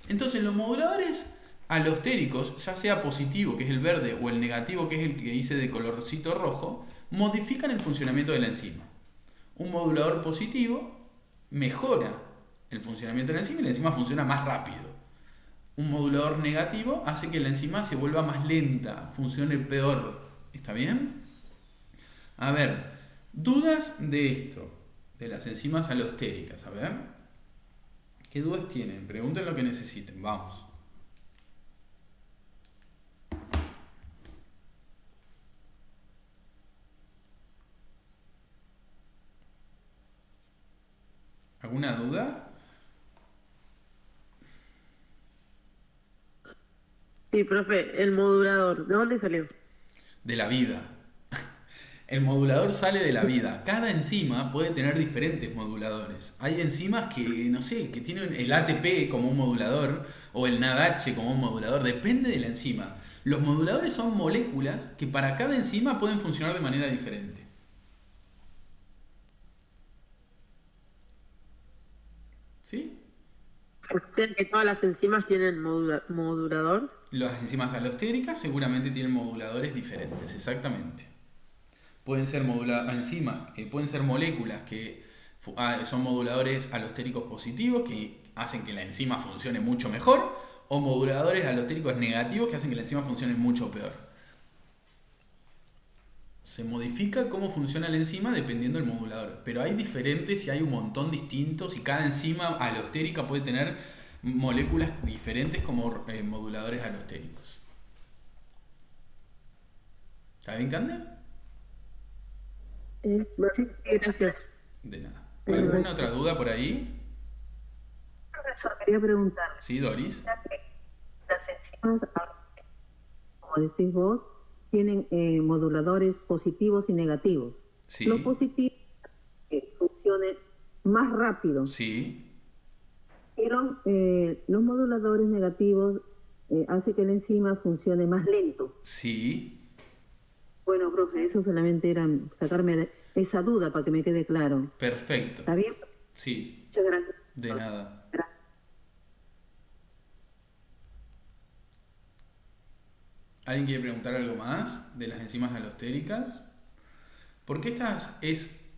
Entonces los moduladores alostéricos, ya sea positivo, que es el verde, o el negativo, que es el que hice de colorcito rojo, modifican el funcionamiento de la enzima. Un modulador positivo mejora el funcionamiento de la enzima y la enzima funciona más rápido. Un modulador negativo hace que la enzima se vuelva más lenta, funcione peor. ¿Está bien? A ver, dudas de esto. De las enzimas alostéricas, a ver. ¿Qué dudas tienen? Pregunten lo que necesiten, vamos. ¿Alguna duda? Sí, profe, el modulador, ¿de dónde salió? De la vida. El modulador sale de la vida. Cada enzima puede tener diferentes moduladores. Hay enzimas que, no sé, que tienen el ATP como un modulador o el NADH como un modulador. Depende de la enzima. Los moduladores son moléculas que para cada enzima pueden funcionar de manera diferente. ¿Sí? O sea que todas las enzimas tienen modulador. Las enzimas alostéricas seguramente tienen moduladores diferentes, exactamente. Pueden ser enzimas, pueden ser moléculas que son moduladores alostéricos positivos que hacen que la enzima funcione mucho mejor, o moduladores alostéricos negativos que hacen que la enzima funcione mucho peor. Se modifica cómo funciona la enzima dependiendo del modulador, pero hay diferentes y hay un montón distintos y cada enzima alostérica puede tener moléculas diferentes como moduladores alostéricos. ¿Está bien, Cande? Sí, gracias. De nada. ¿Alguna otra duda por ahí? Profesor, quería preguntar. Sí, Doris. Las enzimas, como decís vos, tienen moduladores positivos y negativos. Sí. Los positivos funcione más rápido. Sí. Pero los moduladores negativos hacen que la enzima funcione más lento. Sí. Bueno, profe, eso solamente era sacarme esa duda para que me quede claro. Perfecto. ¿Está bien? Sí. Muchas gracias. De nada. Gracias. ¿Alguien quiere preguntar algo más de las enzimas alostéricas? Porque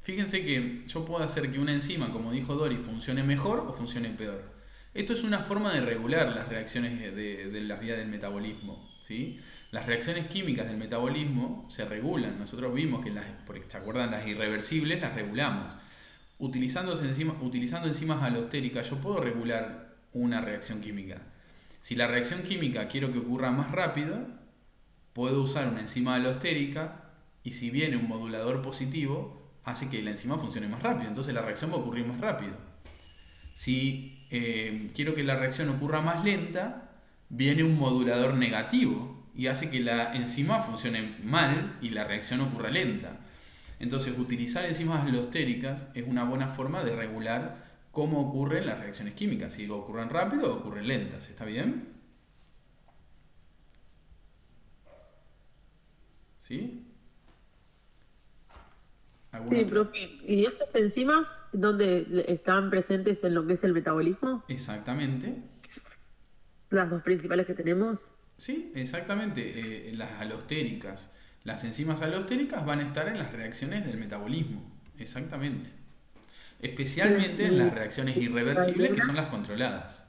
fíjense que yo puedo hacer que una enzima, como dijo Dori, funcione mejor o funcione peor. Esto es una forma de regular las reacciones de las vías del metabolismo, ¿sí? Las reacciones químicas del metabolismo se regulan. Nosotros vimos que porque ¿se acuerdan? Las irreversibles las regulamos. Utilizando enzimas alostéricas yo puedo regular una reacción química. Si la reacción química quiero que ocurra más rápido, puedo usar una enzima alostérica y si viene un modulador positivo, hace que la enzima funcione más rápido. Entonces la reacción va a ocurrir más rápido. Si quiero que la reacción ocurra más lenta, viene un modulador negativo y hace que la enzima funcione mal y la reacción ocurra lenta. Entonces utilizar enzimas alostéricas es una buena forma de regular cómo ocurren las reacciones químicas, si ocurren rápido o ocurren lentas. ¿Está bien? ¿Sí? Sí, profe. ¿Y estas enzimas dónde están presentes en lo que es el metabolismo? Exactamente. Las dos principales que tenemos. Sí, exactamente. Las alostéricas. Las enzimas alostéricas van a estar en las reacciones del metabolismo. Exactamente. Especialmente en las reacciones irreversibles, que son las controladas.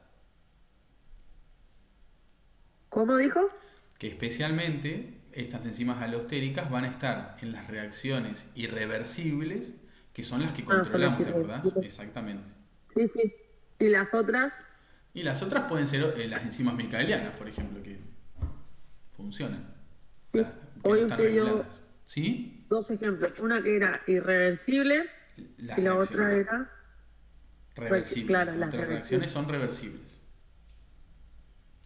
¿Cómo dijo? Que especialmente estas enzimas alostéricas van a estar en las reacciones irreversibles, que son las que controlamos, ¿te acordás? Exactamente. Sí, sí. ¿Y las otras? Y las otras pueden ser las enzimas micaelianas, por ejemplo, que funcionan. Sí. Que Hoy no están usted dio reguladas. ¿Sí? dos ejemplos. Una que era irreversible Las y la otra reacciones era reversibles. claro, Las las otras reacciones son reversibles.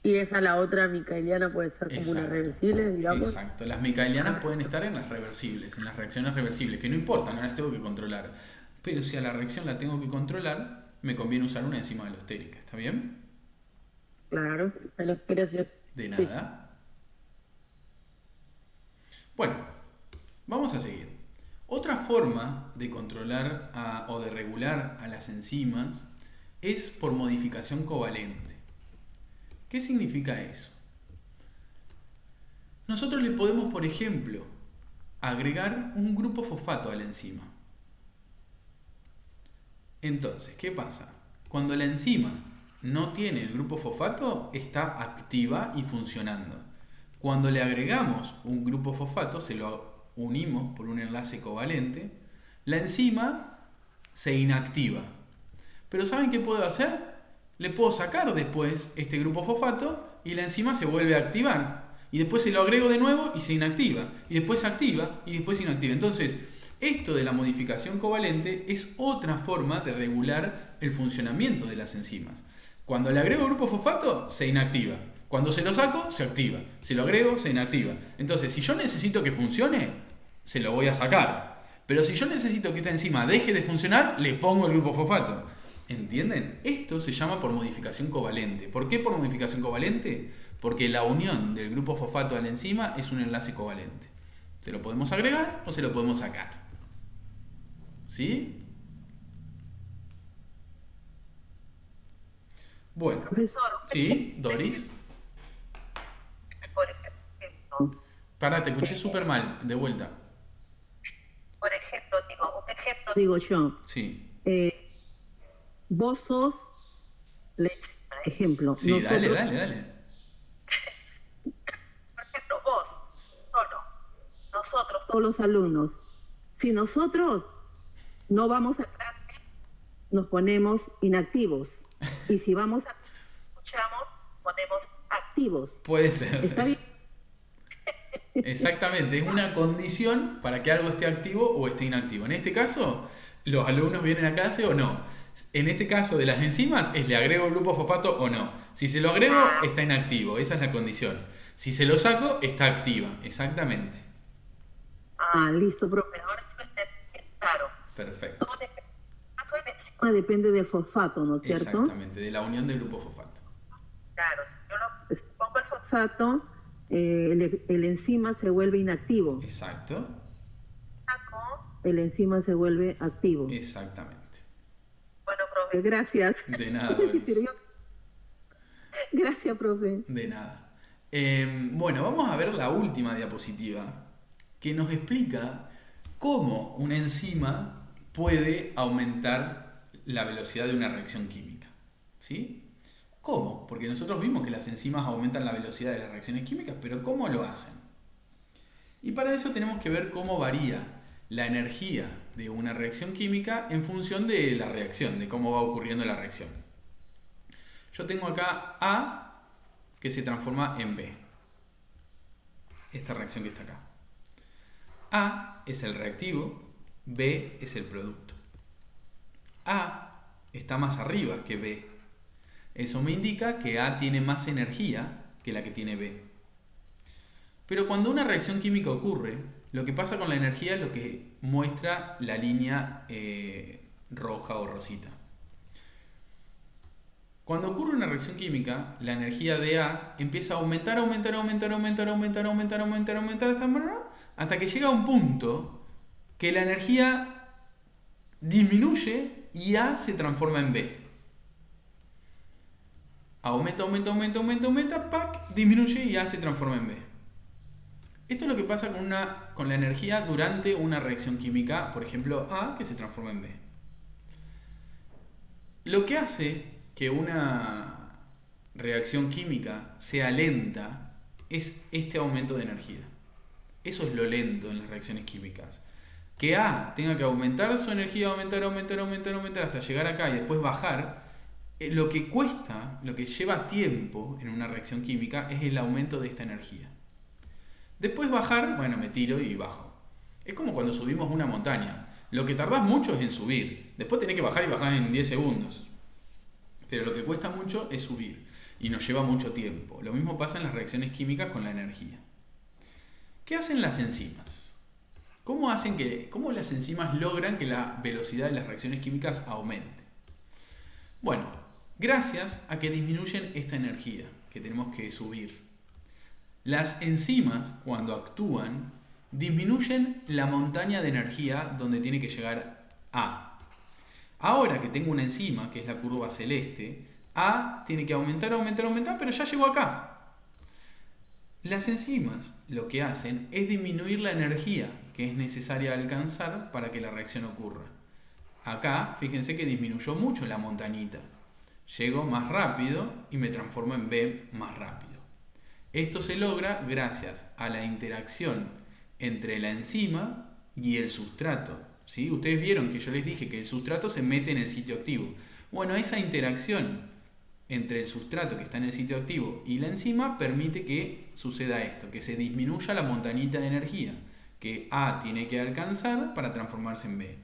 y esa la otra micaeliana puede ser como una Exacto. reversible, digamos. Exacto. Las micaelianas pueden estar en las reversibles, en las reacciones reversibles, que no importa, no las tengo que controlar. Pero si a la reacción la tengo que controlar, me conviene usar una enzima alostérica. ¿Está bien? Claro, gracias. De nada. Bueno, vamos a seguir. Otra forma de controlar o de regular a las enzimas es por modificación covalente. ¿Qué significa eso? Nosotros le podemos, por ejemplo, agregar un grupo fosfato a la enzima. Entonces, ¿qué pasa? Cuando la enzima no tiene el grupo fosfato, está activa y funcionando. Cuando le agregamos un grupo fosfato, se lo unimos por un enlace covalente, la enzima se inactiva. Pero ¿saben qué puedo hacer? Le puedo sacar después este grupo fosfato y la enzima se vuelve a activar. Y después se lo agrego de nuevo y se inactiva. Y después se activa y después se inactiva. Entonces, esto de la modificación covalente es otra forma de regular el funcionamiento de las enzimas. Cuando le agrego grupo fosfato, se inactiva. Cuando se lo saco, se activa. Si lo agrego, se inactiva. Entonces, si yo necesito que funcione, se lo voy a sacar. Pero si yo necesito que esta enzima deje de funcionar, le pongo el grupo fosfato. ¿Entienden? Esto se llama por modificación covalente. ¿Por qué por modificación covalente? Porque la unión del grupo fosfato a la enzima es un enlace covalente. Se lo podemos agregar o se lo podemos sacar. ¿Sí? Bueno. Profesor. ¿Sí, Doris? Por ejemplo, Pará, te escuché súper mal. De vuelta. por ejemplo, digo, un ejemplo Digo yo, Sí. vos sos la enzima, ejemplo. Sí, nosotros- dale. por ejemplo, vos, solo, nosotros, todos los alumnos. Si nosotros no vamos a clase, nos ponemos inactivos. Y si vamos a escuchamos, ponemos activos. Puede ser. ¿Está bien? Exactamente, es una condición para que algo esté activo o esté inactivo. En este caso, los alumnos vienen a clase o no. En este caso de las enzimas, es le agrego el grupo fosfato o no. Si se lo agrego, está inactivo. Esa es la condición. Si se lo saco, está activa. Exactamente. Ah, listo, profe. ahora sí me entendí, claro. Perfecto. caso el enzima depende del fosfato, ¿no es cierto? Exactamente, de la unión del grupo fosfato. Claro, si pongo el fosfato, el enzima se vuelve inactivo. Exacto. El enzima se vuelve activo. Exactamente. Bueno, profe, gracias. De nada, Doris. Gracias, profe. De nada. Bueno, vamos a ver la última diapositiva que nos explica cómo una enzima puede aumentar la velocidad de una reacción química. ¿Sí? ¿Cómo? Porque nosotros vimos que las enzimas aumentan la velocidad de las reacciones químicas, pero ¿cómo lo hacen? Y para eso tenemos que ver cómo varía la energía de una reacción química en función de la reacción, de cómo va ocurriendo la reacción. Yo tengo acá A que se transforma en B. Esta reacción que está acá. A es el reactivo, B es el producto. A está más arriba que B. Eso me indica que A tiene más energía que la que tiene B. Pero cuando una reacción química ocurre, lo que pasa con la energía es lo que muestra la línea roja o rosita. Cuando ocurre una reacción química, la energía de A empieza a aumentar hasta que llega a un punto que la energía disminuye y A se transforma en B. Aumenta, ¡pac! Disminuye y A se transforma en B. Esto es lo que pasa con la energía durante una reacción química, por ejemplo A, que se transforma en B. Lo que hace que una reacción química sea lenta es este aumento de energía. Eso es lo lento en las reacciones químicas. Que A tenga que aumentar su energía, aumentar hasta llegar acá y después bajar. Lo que cuesta, lo que lleva tiempo en una reacción química es el aumento de esta energía. Después bajar, bueno, me tiro y bajo. Es como cuando subimos una montaña. Lo que tardás mucho es en subir. Después tenés que bajar y bajar en 10 segundos. Pero lo que cuesta mucho es subir. Y nos lleva mucho tiempo. Lo mismo pasa en las reacciones químicas con la energía. ¿Qué hacen las enzimas? ¿Cómo las enzimas logran que la velocidad de las reacciones químicas aumente? Bueno, gracias a que disminuyen esta energía que tenemos que subir. Las enzimas, cuando actúan, disminuyen la montaña de energía donde tiene que llegar A. Ahora que tengo una enzima, que es la curva celeste, A tiene que aumentar, pero ya llegó acá. Las enzimas lo que hacen es disminuir la energía que es necesaria alcanzar para que la reacción ocurra. Acá, fíjense que disminuyó mucho la montañita. Llego más rápido y me transformo en B más rápido. Esto se logra gracias a la interacción entre la enzima y el sustrato. ¿Sí? Ustedes vieron que yo les dije que el sustrato se mete en el sitio activo. Bueno, esa interacción entre el sustrato que está en el sitio activo y la enzima permite que suceda esto, que se disminuya la montañita de energía que A tiene que alcanzar para transformarse en B.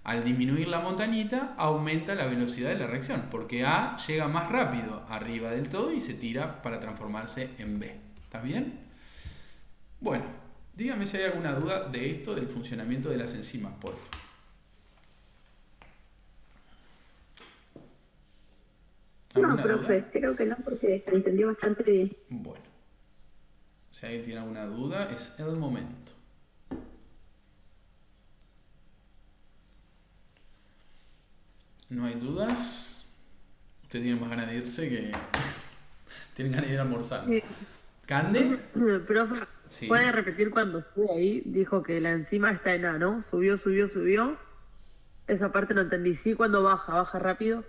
Al disminuir la montañita, aumenta la velocidad de la reacción, porque A llega más rápido arriba del todo y se tira para transformarse en B. ¿Está bien? Bueno, díganme si hay alguna duda de esto, del funcionamiento de las enzimas, por favor. No, profe, creo que no, porque se entendió bastante bien. Bueno, si alguien tiene alguna duda, es el momento. ¿No hay dudas? Usted tiene más ganas de irse que... Tienen ganas de ir a almorzar. ¿Cande? Profe, Sí. ¿puede repetir cuando estuve ahí? Dijo que la enzima está en A, ¿no? Subió. Esa parte no entendí. Sí, cuando baja rápido.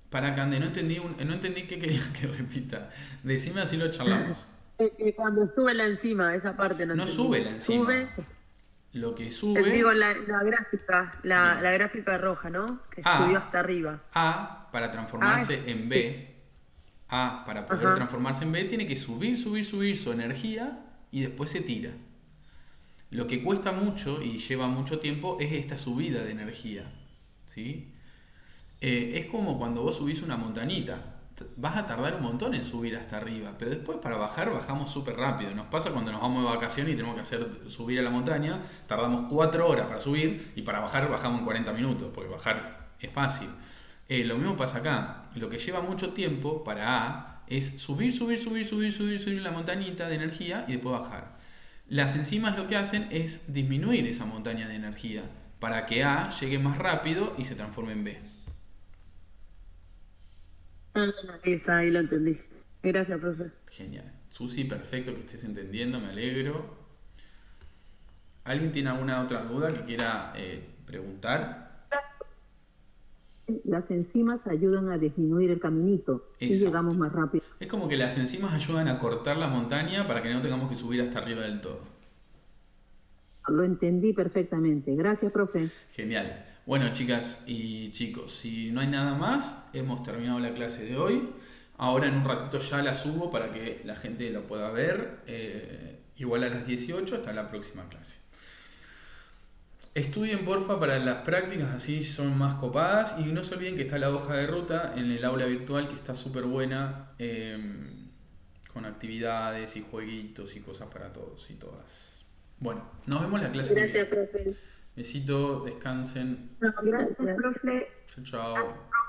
Para Cande, no entendí qué quería que repita. Decime, así lo charlamos. Cuando sube la enzima, esa parte no entendí. Sube la enzima. Sube. Lo que sube... Digo, la gráfica, la gráfica roja, ¿no? Que subió hasta arriba. A, para transformarse en B, A, para poder transformarse en B, tiene que subir su energía y después se tira. Lo que cuesta mucho y lleva mucho tiempo es esta subida de energía. ¿Sí? Es como cuando vos subís una montañita. vas a tardar un montón en subir hasta arriba, pero después para bajar bajamos súper rápido. Nos pasa cuando nos vamos de vacaciones y tenemos que subir a la montaña, tardamos 4 horas para subir y para bajar bajamos en 40 minutos, porque bajar es fácil. Lo mismo pasa acá. Lo que lleva mucho tiempo para A es subir la montañita de energía y después bajar. Las enzimas lo que hacen es disminuir esa montaña de energía para que A llegue más rápido y se transforme en B. Ahí está, ahí lo entendí. Gracias, profe. Genial. Susi, perfecto que estés entendiendo, me alegro. ¿Alguien tiene alguna otra duda que quiera preguntar? Las enzimas ayudan a disminuir el caminito y Exacto. llegamos más rápido. Es como que las enzimas ayudan a cortar la montaña para que no tengamos que subir hasta arriba del todo. Lo entendí perfectamente. Gracias, profe. Genial. Bueno, chicas y chicos, si no hay nada más, hemos terminado la clase de hoy. Ahora en un ratito ya la subo para que la gente lo pueda ver. Igual a las 18 hasta la próxima clase. Estudien porfa para las prácticas, así son más copadas. Y no se olviden que está la hoja de ruta en el aula virtual que está súper buena. Con actividades y jueguitos y cosas para todos y todas. Bueno, nos vemos en la clase. Gracias, profe. Besito, descansen. Gracias, profe. Chao, chao.